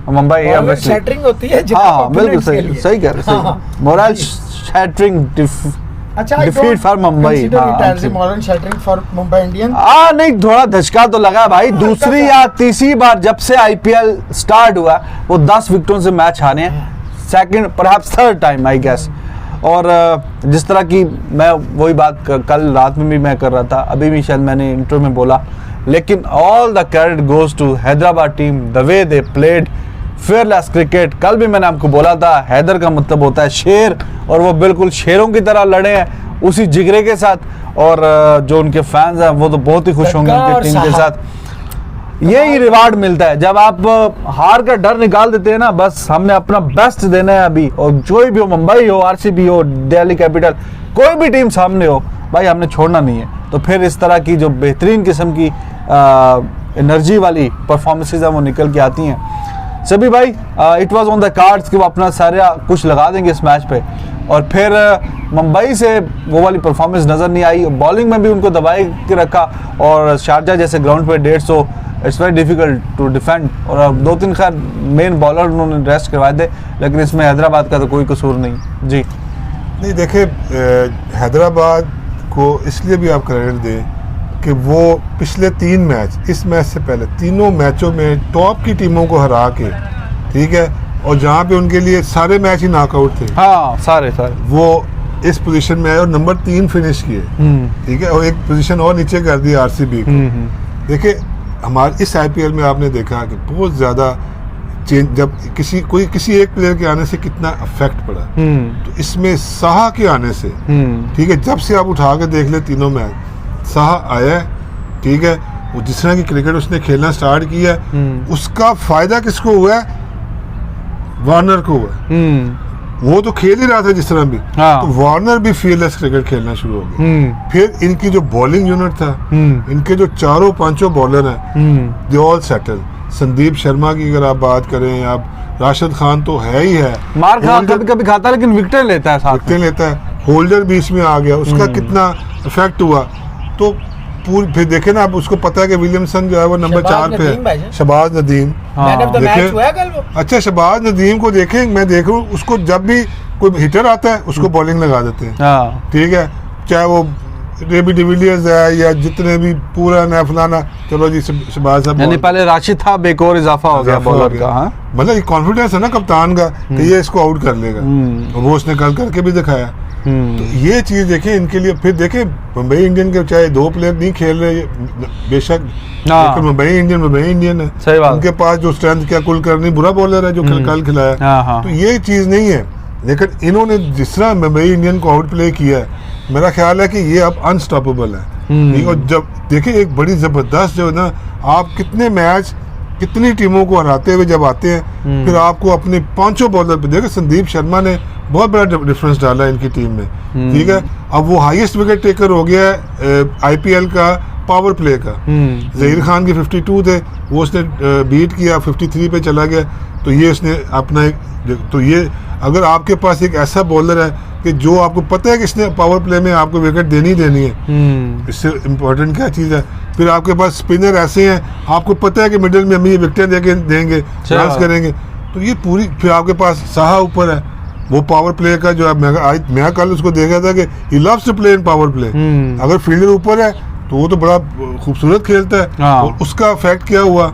Speaker 2: मुंबई
Speaker 1: शैटरिंग होती है।
Speaker 2: हाँ बिल्कुल सही कह रहे हैं, moral shattering defeat for Mumbai.
Speaker 1: Moral shattering for Mumbai Indians.
Speaker 2: नहीं, थोड़ा धचका तो लगा भाई, दूसरी या तीसरी बार जब से IPL स्टार्ट हुआ वो 10 विकेटों से मैच हारे हैं, second perhaps third time I guess. और जिस तरह की मैं वही बात कल रात में भी मैं कर रहा था, अभी भी शायद मैंने इंटरव्यू में बोला, लेकिन all the credit goes to Hyderabad team, the way they played fearless cricket. कल भी मैंने आपको बोला था, हैदर का मतलब होता है शेर, और वो बिल्कुल शेरों की तरह लड़े हैं उसी जिगरे के साथ। और जो उनके फैंस हैं वो तो बहुत ही खुश होंगे उनकी टीम के साथ। यही रिवार्ड मिलता है जब आप हार का डर निकाल देते हैं ना, बस हमने अपना बेस्ट देना है अभी, और कोई भी हो, मुंबई हो, आरसीबी हो, दिल्ली कैपिटल, कोई भी टीम सामने हो भाई, हमने छोड़ना नहीं है। तो फिर इस तरह की जो बेहतरीन किस्म की एनर्जी वाली परफॉर्मेंसेज हैं वो निकल के आती हैं। सभी भाई it was on the cards कि वो अपना सारा कुछ लगा देंगे इस मैच पे, और फिर मुंबई से वो वाली परफॉर्मेंस नज़र नहीं आई। बॉलिंग में भी उनको दबाए के रखा, और शारजा जैसे ग्राउंड पे 150 it's very difficult to defend, और 2-3 खैर मेन बॉलर उन्होंने रेस्ट करवाए थे, लेकिन इसमें हैदराबाद का तो कोई कसूर नहीं जी।
Speaker 3: नहीं देखिए, हैदराबाद को इसलिए भी आप क्रेडिट दें कि वो पिछले 3 मैच, इस मैच से पहले तीनों मैचों में टॉप की टीमों को हरा के, ठीक है, और जहाँ पे उनके लिए सारे मैच ही नॉकआउट थे,
Speaker 2: हाँ सारे
Speaker 3: वो इस पोजीशन में आए और नंबर 3 फिनिश किए, ठीक है, और एक पोजीशन और नीचे कर दी आरसीबी को। देखिए हमारे इस आईपीएल में आपने देखा कि बहुत ज़्यादा चेंज, जब किसी एक प्लेयर के आने से कितना इफेक्ट पड़ा, तो इसमें साहा के आने से, ठीक है, जब से आप उठा के देख ले तीनों मैच, साहा आया है, ठीक है, वो जिस तरह की क्रिकेट उसने खेलना स्टार्ट किया, उसका फायदा किसको हुआ है? वार्नर को हुआ है। वो तो खेल ही रहा था जिस तरह भी,
Speaker 2: हाँ।
Speaker 3: तो वार्नर भी फील्डलेस क्रिकेट खेलना शुरू हो गया। फिर इनकी जो बॉलिंग यूनिट था, इनके जो 4-5 बॉलर हैं, they all settle. Sandeep Sharma की अगर आप बात करें, आप राशिद खान तो है ही है,
Speaker 2: मार कभी कभी खाता है लेकिन विकेट लेता है,
Speaker 3: विकेट लेता है। होल्डर बीच में आ गया, उसका कितना इफेक्ट हुआ। तो फिर देखे ना, आप उसको पता है कि विलियमसन जो है वो नंबर 4 पे है, शहबाज नदीम। अच्छा, शहबाज नदीम को देखें, मैं देख रहा हूँ उसको, जब भी कोई हिटर आता है उसको बॉलिंग लगा देते हैं, ठीक है, चाहे वो रेबी डिविलियर्स है या जितने भी पूरा न फलाना, चलो जी शहबाज साहब,
Speaker 2: यानी पहले राशिद था, एक और इजाफा हो गया बॉलर का। हाँ,
Speaker 3: मतलब ये कॉन्फिडेंस है ना कप्तान का कि ये इसको आउट कर लेगा, और वो उसने कल करके भी दिखाया। तो ये चीज देखें इनके लिए। फिर देखें मुंबई इंडियन के चाहे 2 प्लेयर नहीं खेल रहे बेशक, लेकिन मुंबई इंडियन है,
Speaker 2: सही बात।
Speaker 3: उनके पास जो स्ट्रेंथ, क्या कुलकर्णी बुरा बॉलर है जो कल खिलाया, तो ये चीज नहीं है। लेकिन इन्होंने जिस तरह मुंबई इंडियन को आउट प्ले किया है, मेरा ख्याल है कि ये अब अनस्टॉपेबल है। और जब देखिए एक बड़ी जबरदस्त जो है ना, आप कितने मैच कितनी टीमों को हराते हुए जब आते हैं, फिर आपको अपने 5 बॉलर पे देखो, संदीप शर्मा ने बहुत बड़ा डिफरेंस डाला है इनकी टीम में, ठीक है। अब वो हाईएस्ट विकेट टेकर हो गया है आईपीएल का पावर प्ले का। जहीर खान की 52 थे, वो उसने बीट किया, 53 पे चला गया। तो ये उसने अपना एक, तो ये अगर आपके पास एक ऐसा बॉलर है कि जो आपको पता है कि इसने पावर प्ले में आपको विकेट देनी है, इससे इम्पोर्टेंट क्या चीज़ है। फिर आपके पास स्पिनर ऐसे हैं, आपको पता है कि मिडिल में हम ये विकेट देंगे, चांस करेंगे, तो ये पूरी। फिर आपके पास साहा ऊपर है, वो पावर प्ले का जो है, मैं कल उसको देखा था कि he loves to play in power play. अगर फील्डर ऊपर है तो वो तो बड़ा खूबसूरत खेलता है, और उसका इफेक्ट क्या हुआ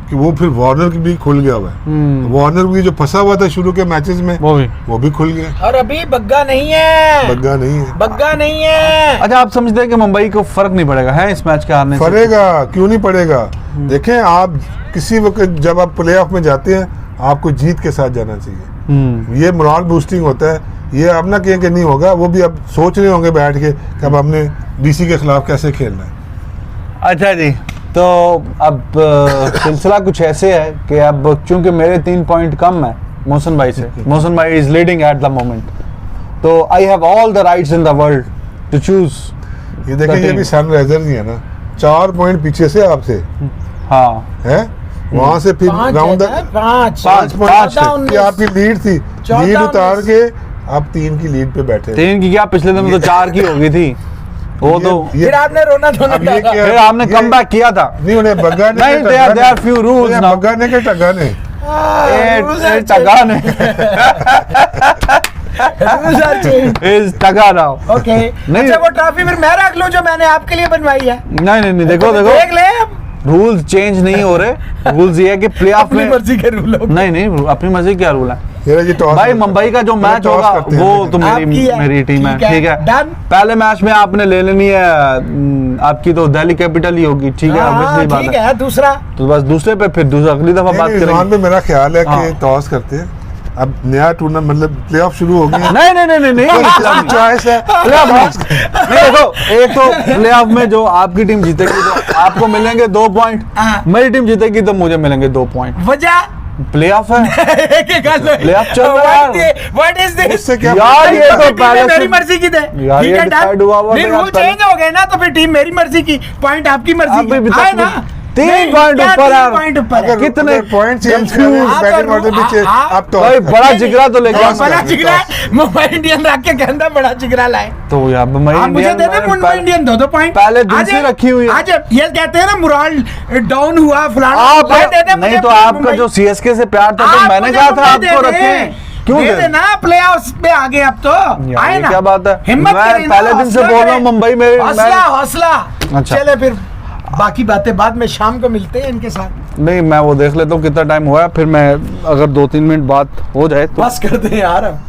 Speaker 3: कि वो फिर वार्नर की भी खुल गया हुआ है। वार्नर भी जो फंसा हुआ था शुरू के मैचेस में, वो भी खुल गया,
Speaker 1: और अभी बग्गा नहीं है।
Speaker 2: अच्छा, आप समझते हैं कि मुंबई को फर्क नहीं पड़ेगा है इस मैच के हारने से?
Speaker 3: पड़ेगा, क्यों नहीं पड़ेगा। देखें, आप किसी वक्त जब आप प्ले ऑफ में जाते हैं, आपको जीत के साथ जाना चाहिए। ये मोरल बूस्टिंग होता है। ये अब ना कहें कि नहीं होगा, वो भी अब सोच रहे होंगे बैठ के कि अब हमने डीसी के खिलाफ कैसे खेलना है।
Speaker 2: अच्छा जी, तो अब सिलसिला कुछ ऐसे है कि अब चूंकि मेरे 3 पॉइंट कम है मोहसिन भाई से, मोहसिन भाई is leading at the moment, तो I have all the rights in the world to choose.
Speaker 3: ये देखिए, ये भी सनराइजर्स ही है ना, 4 पॉइंट पीछे से आपसे,
Speaker 2: हाँ है,
Speaker 3: वहां से फिर राउंड 5 पॉइंट आपकी लीड थी, लीड उतार के आप 3 की लीड पे बैठे।
Speaker 2: 3 की क्या, पिछले दिन तो 4 की हो गई थी वो तो।
Speaker 1: फिर आपने रोना धोना,
Speaker 2: फिर आपने कम बैक किया था।
Speaker 3: नहीं, उन्हें बग्गा ने,
Speaker 2: नहीं, there are few rules now।
Speaker 3: Bagga ने के टगा ने,
Speaker 2: टगा ने इस टगा now।
Speaker 1: ओके, अच्छा वो ट्रॉफी फिर मैं रख लूं जो मैंने आपके लिए बनवाई है?
Speaker 2: नहीं, देखो
Speaker 1: देख ले,
Speaker 2: रूल्स चेंज नहीं हो रहे। रूल्स ये है कि प्लेऑफ में
Speaker 1: मर्जी के रूल हो।
Speaker 2: नहीं, अपनी मर्जी क्या रूल है
Speaker 3: भाई।
Speaker 2: मुंबई का जो मैच होगा वो तो मेरी टीम है, ठीक है। पहले मैच में आपने ले लेनी है, आपकी तो दिल्ली कैपिटल ही होगी, ठीक है, ऑब्वियसली बात है।
Speaker 1: दूसरा तो
Speaker 2: बस दूसरे पे फिर अगली दफा बात करेंगे।
Speaker 3: मेरा ख्याल है कि टॉस करते हैं, अब नया टूर्नामेंट मतलब प्लेऑफ शुरू हो गए
Speaker 2: नहीं
Speaker 3: चॉइस है
Speaker 2: प्लेऑफ नहीं देखो, एक तो प्लेऑफ में जो आपकी टीम जीतेगी तो आपको मिलेंगे 2 पॉइंट, मेरी टीम जीतेगी तो मुझे मिलेंगे 2 पॉइंट।
Speaker 1: वजह
Speaker 2: प्लेऑफ है, प्लेऑफ चल रहा है यार।
Speaker 1: व्हाट इज दिस
Speaker 3: उससे क्या
Speaker 2: यार ये तो पहले
Speaker 1: मेरी
Speaker 2: से
Speaker 1: मर्जी की थे,
Speaker 2: यार
Speaker 1: ठीक
Speaker 2: ये
Speaker 1: है,
Speaker 2: decide हुआ हुआ
Speaker 1: नहीं
Speaker 2: मेरा
Speaker 1: रूल
Speaker 2: पहले-
Speaker 1: चेंज हो गए ना, तो फिर टीम मेरी मर्जी की, पॉइंट आपकी मर्जी
Speaker 2: अभी भी
Speaker 1: की,
Speaker 2: तक
Speaker 1: आए ना
Speaker 2: 3 पॉइंट ऊपर है।
Speaker 1: पॉइंट ऊपर है।
Speaker 3: अगर
Speaker 2: कितने
Speaker 3: पॉइंट चेंज कर रहे हैं
Speaker 1: आप
Speaker 3: बैटिंग
Speaker 1: और
Speaker 3: ऑर्डर भी चेंज
Speaker 1: आप-
Speaker 3: अब तो
Speaker 2: भाई बड़ा जिगरा तो लेके
Speaker 3: टॉस
Speaker 1: बड़ा
Speaker 3: कर,
Speaker 1: चिगरा
Speaker 3: टॉस।
Speaker 1: मुंबई इंडियन रख के कहता बड़ा चिगरा लाए।
Speaker 2: तो यार मुंबई
Speaker 1: आप मुझे दे दे मुंबई इंडियन 2 पॉइंट
Speaker 2: पहले दिन से रखी हुई है।
Speaker 1: आज ये कहते हैं ना मुराल डाउन हुआ फलाना,
Speaker 2: आप
Speaker 1: लाए दे दे
Speaker 2: नहीं
Speaker 1: मुझे
Speaker 2: तो
Speaker 1: पूरी
Speaker 2: आपका
Speaker 1: मुंबई।
Speaker 2: जो सीएसके से प्यार था तो
Speaker 1: आप
Speaker 2: मैंने
Speaker 1: मुझे
Speaker 2: कहा था
Speaker 1: मुंबई
Speaker 2: आपको
Speaker 1: दे दे।
Speaker 2: रखें, क्यों
Speaker 1: दे
Speaker 2: दे
Speaker 1: देना, प्लेऑफ्स पे आ गए अब तो,
Speaker 2: यार,
Speaker 1: आए
Speaker 2: ये
Speaker 1: ना,
Speaker 2: क्या बात है?
Speaker 1: हिम्मत
Speaker 2: मैं
Speaker 1: करें ना,
Speaker 2: पहले दिन से
Speaker 1: हौसला
Speaker 2: बोल रहा हूँ
Speaker 1: करें।
Speaker 2: मुंबई में
Speaker 1: हौसला हौसला।
Speaker 2: अच्छा।
Speaker 1: चले फिर बाकी बातें बाद में शाम को मिलते हैं इनके साथ।
Speaker 2: नहीं मैं वो देख लेता हूँ कितना टाइम हुआ है, फिर मैं अगर 2-3 मिनट बात हो जाए तो
Speaker 1: बस करते हैं यार अब।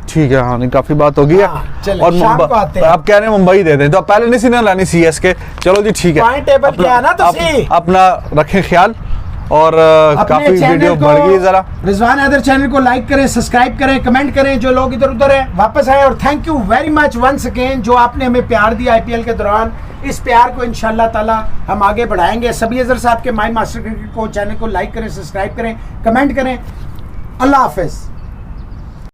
Speaker 2: ठीक है। हाँ नहीं काफी बात होगी है।
Speaker 1: हाँ, चलें,
Speaker 2: और
Speaker 1: शाम को आते हैं।
Speaker 2: आप कह रहे हैं मुंबई दे दें तो पहले नहीं सीने लानी सीएसके, चलो जी ठीक है।
Speaker 1: पॉइंट टेबल क्या है ना तो सही।
Speaker 2: अपना रखें ख्याल और
Speaker 1: अपने
Speaker 2: काफी
Speaker 1: चैनल
Speaker 2: वीडियो
Speaker 1: को,
Speaker 2: बढ़ गई जरा।
Speaker 1: रिजवान हैदर चैनल को लाइक करें, सब्सक्राइब करें, कमेंट करें, जो लोग इधर उधर है वापस आए, और thank you very much once again जो आपने हमें प्यार दिया आईपीएल के दौरान। इस प्यार को इंशाल्लाह ताला हम आगे बढ़ाएंगे। सभी अजहर साहब के माई मास्टर क्रिकेट को चैनल को लाइक करें, सब्सक्राइब करें, कमेंट करें। अल्लाह हाफिज।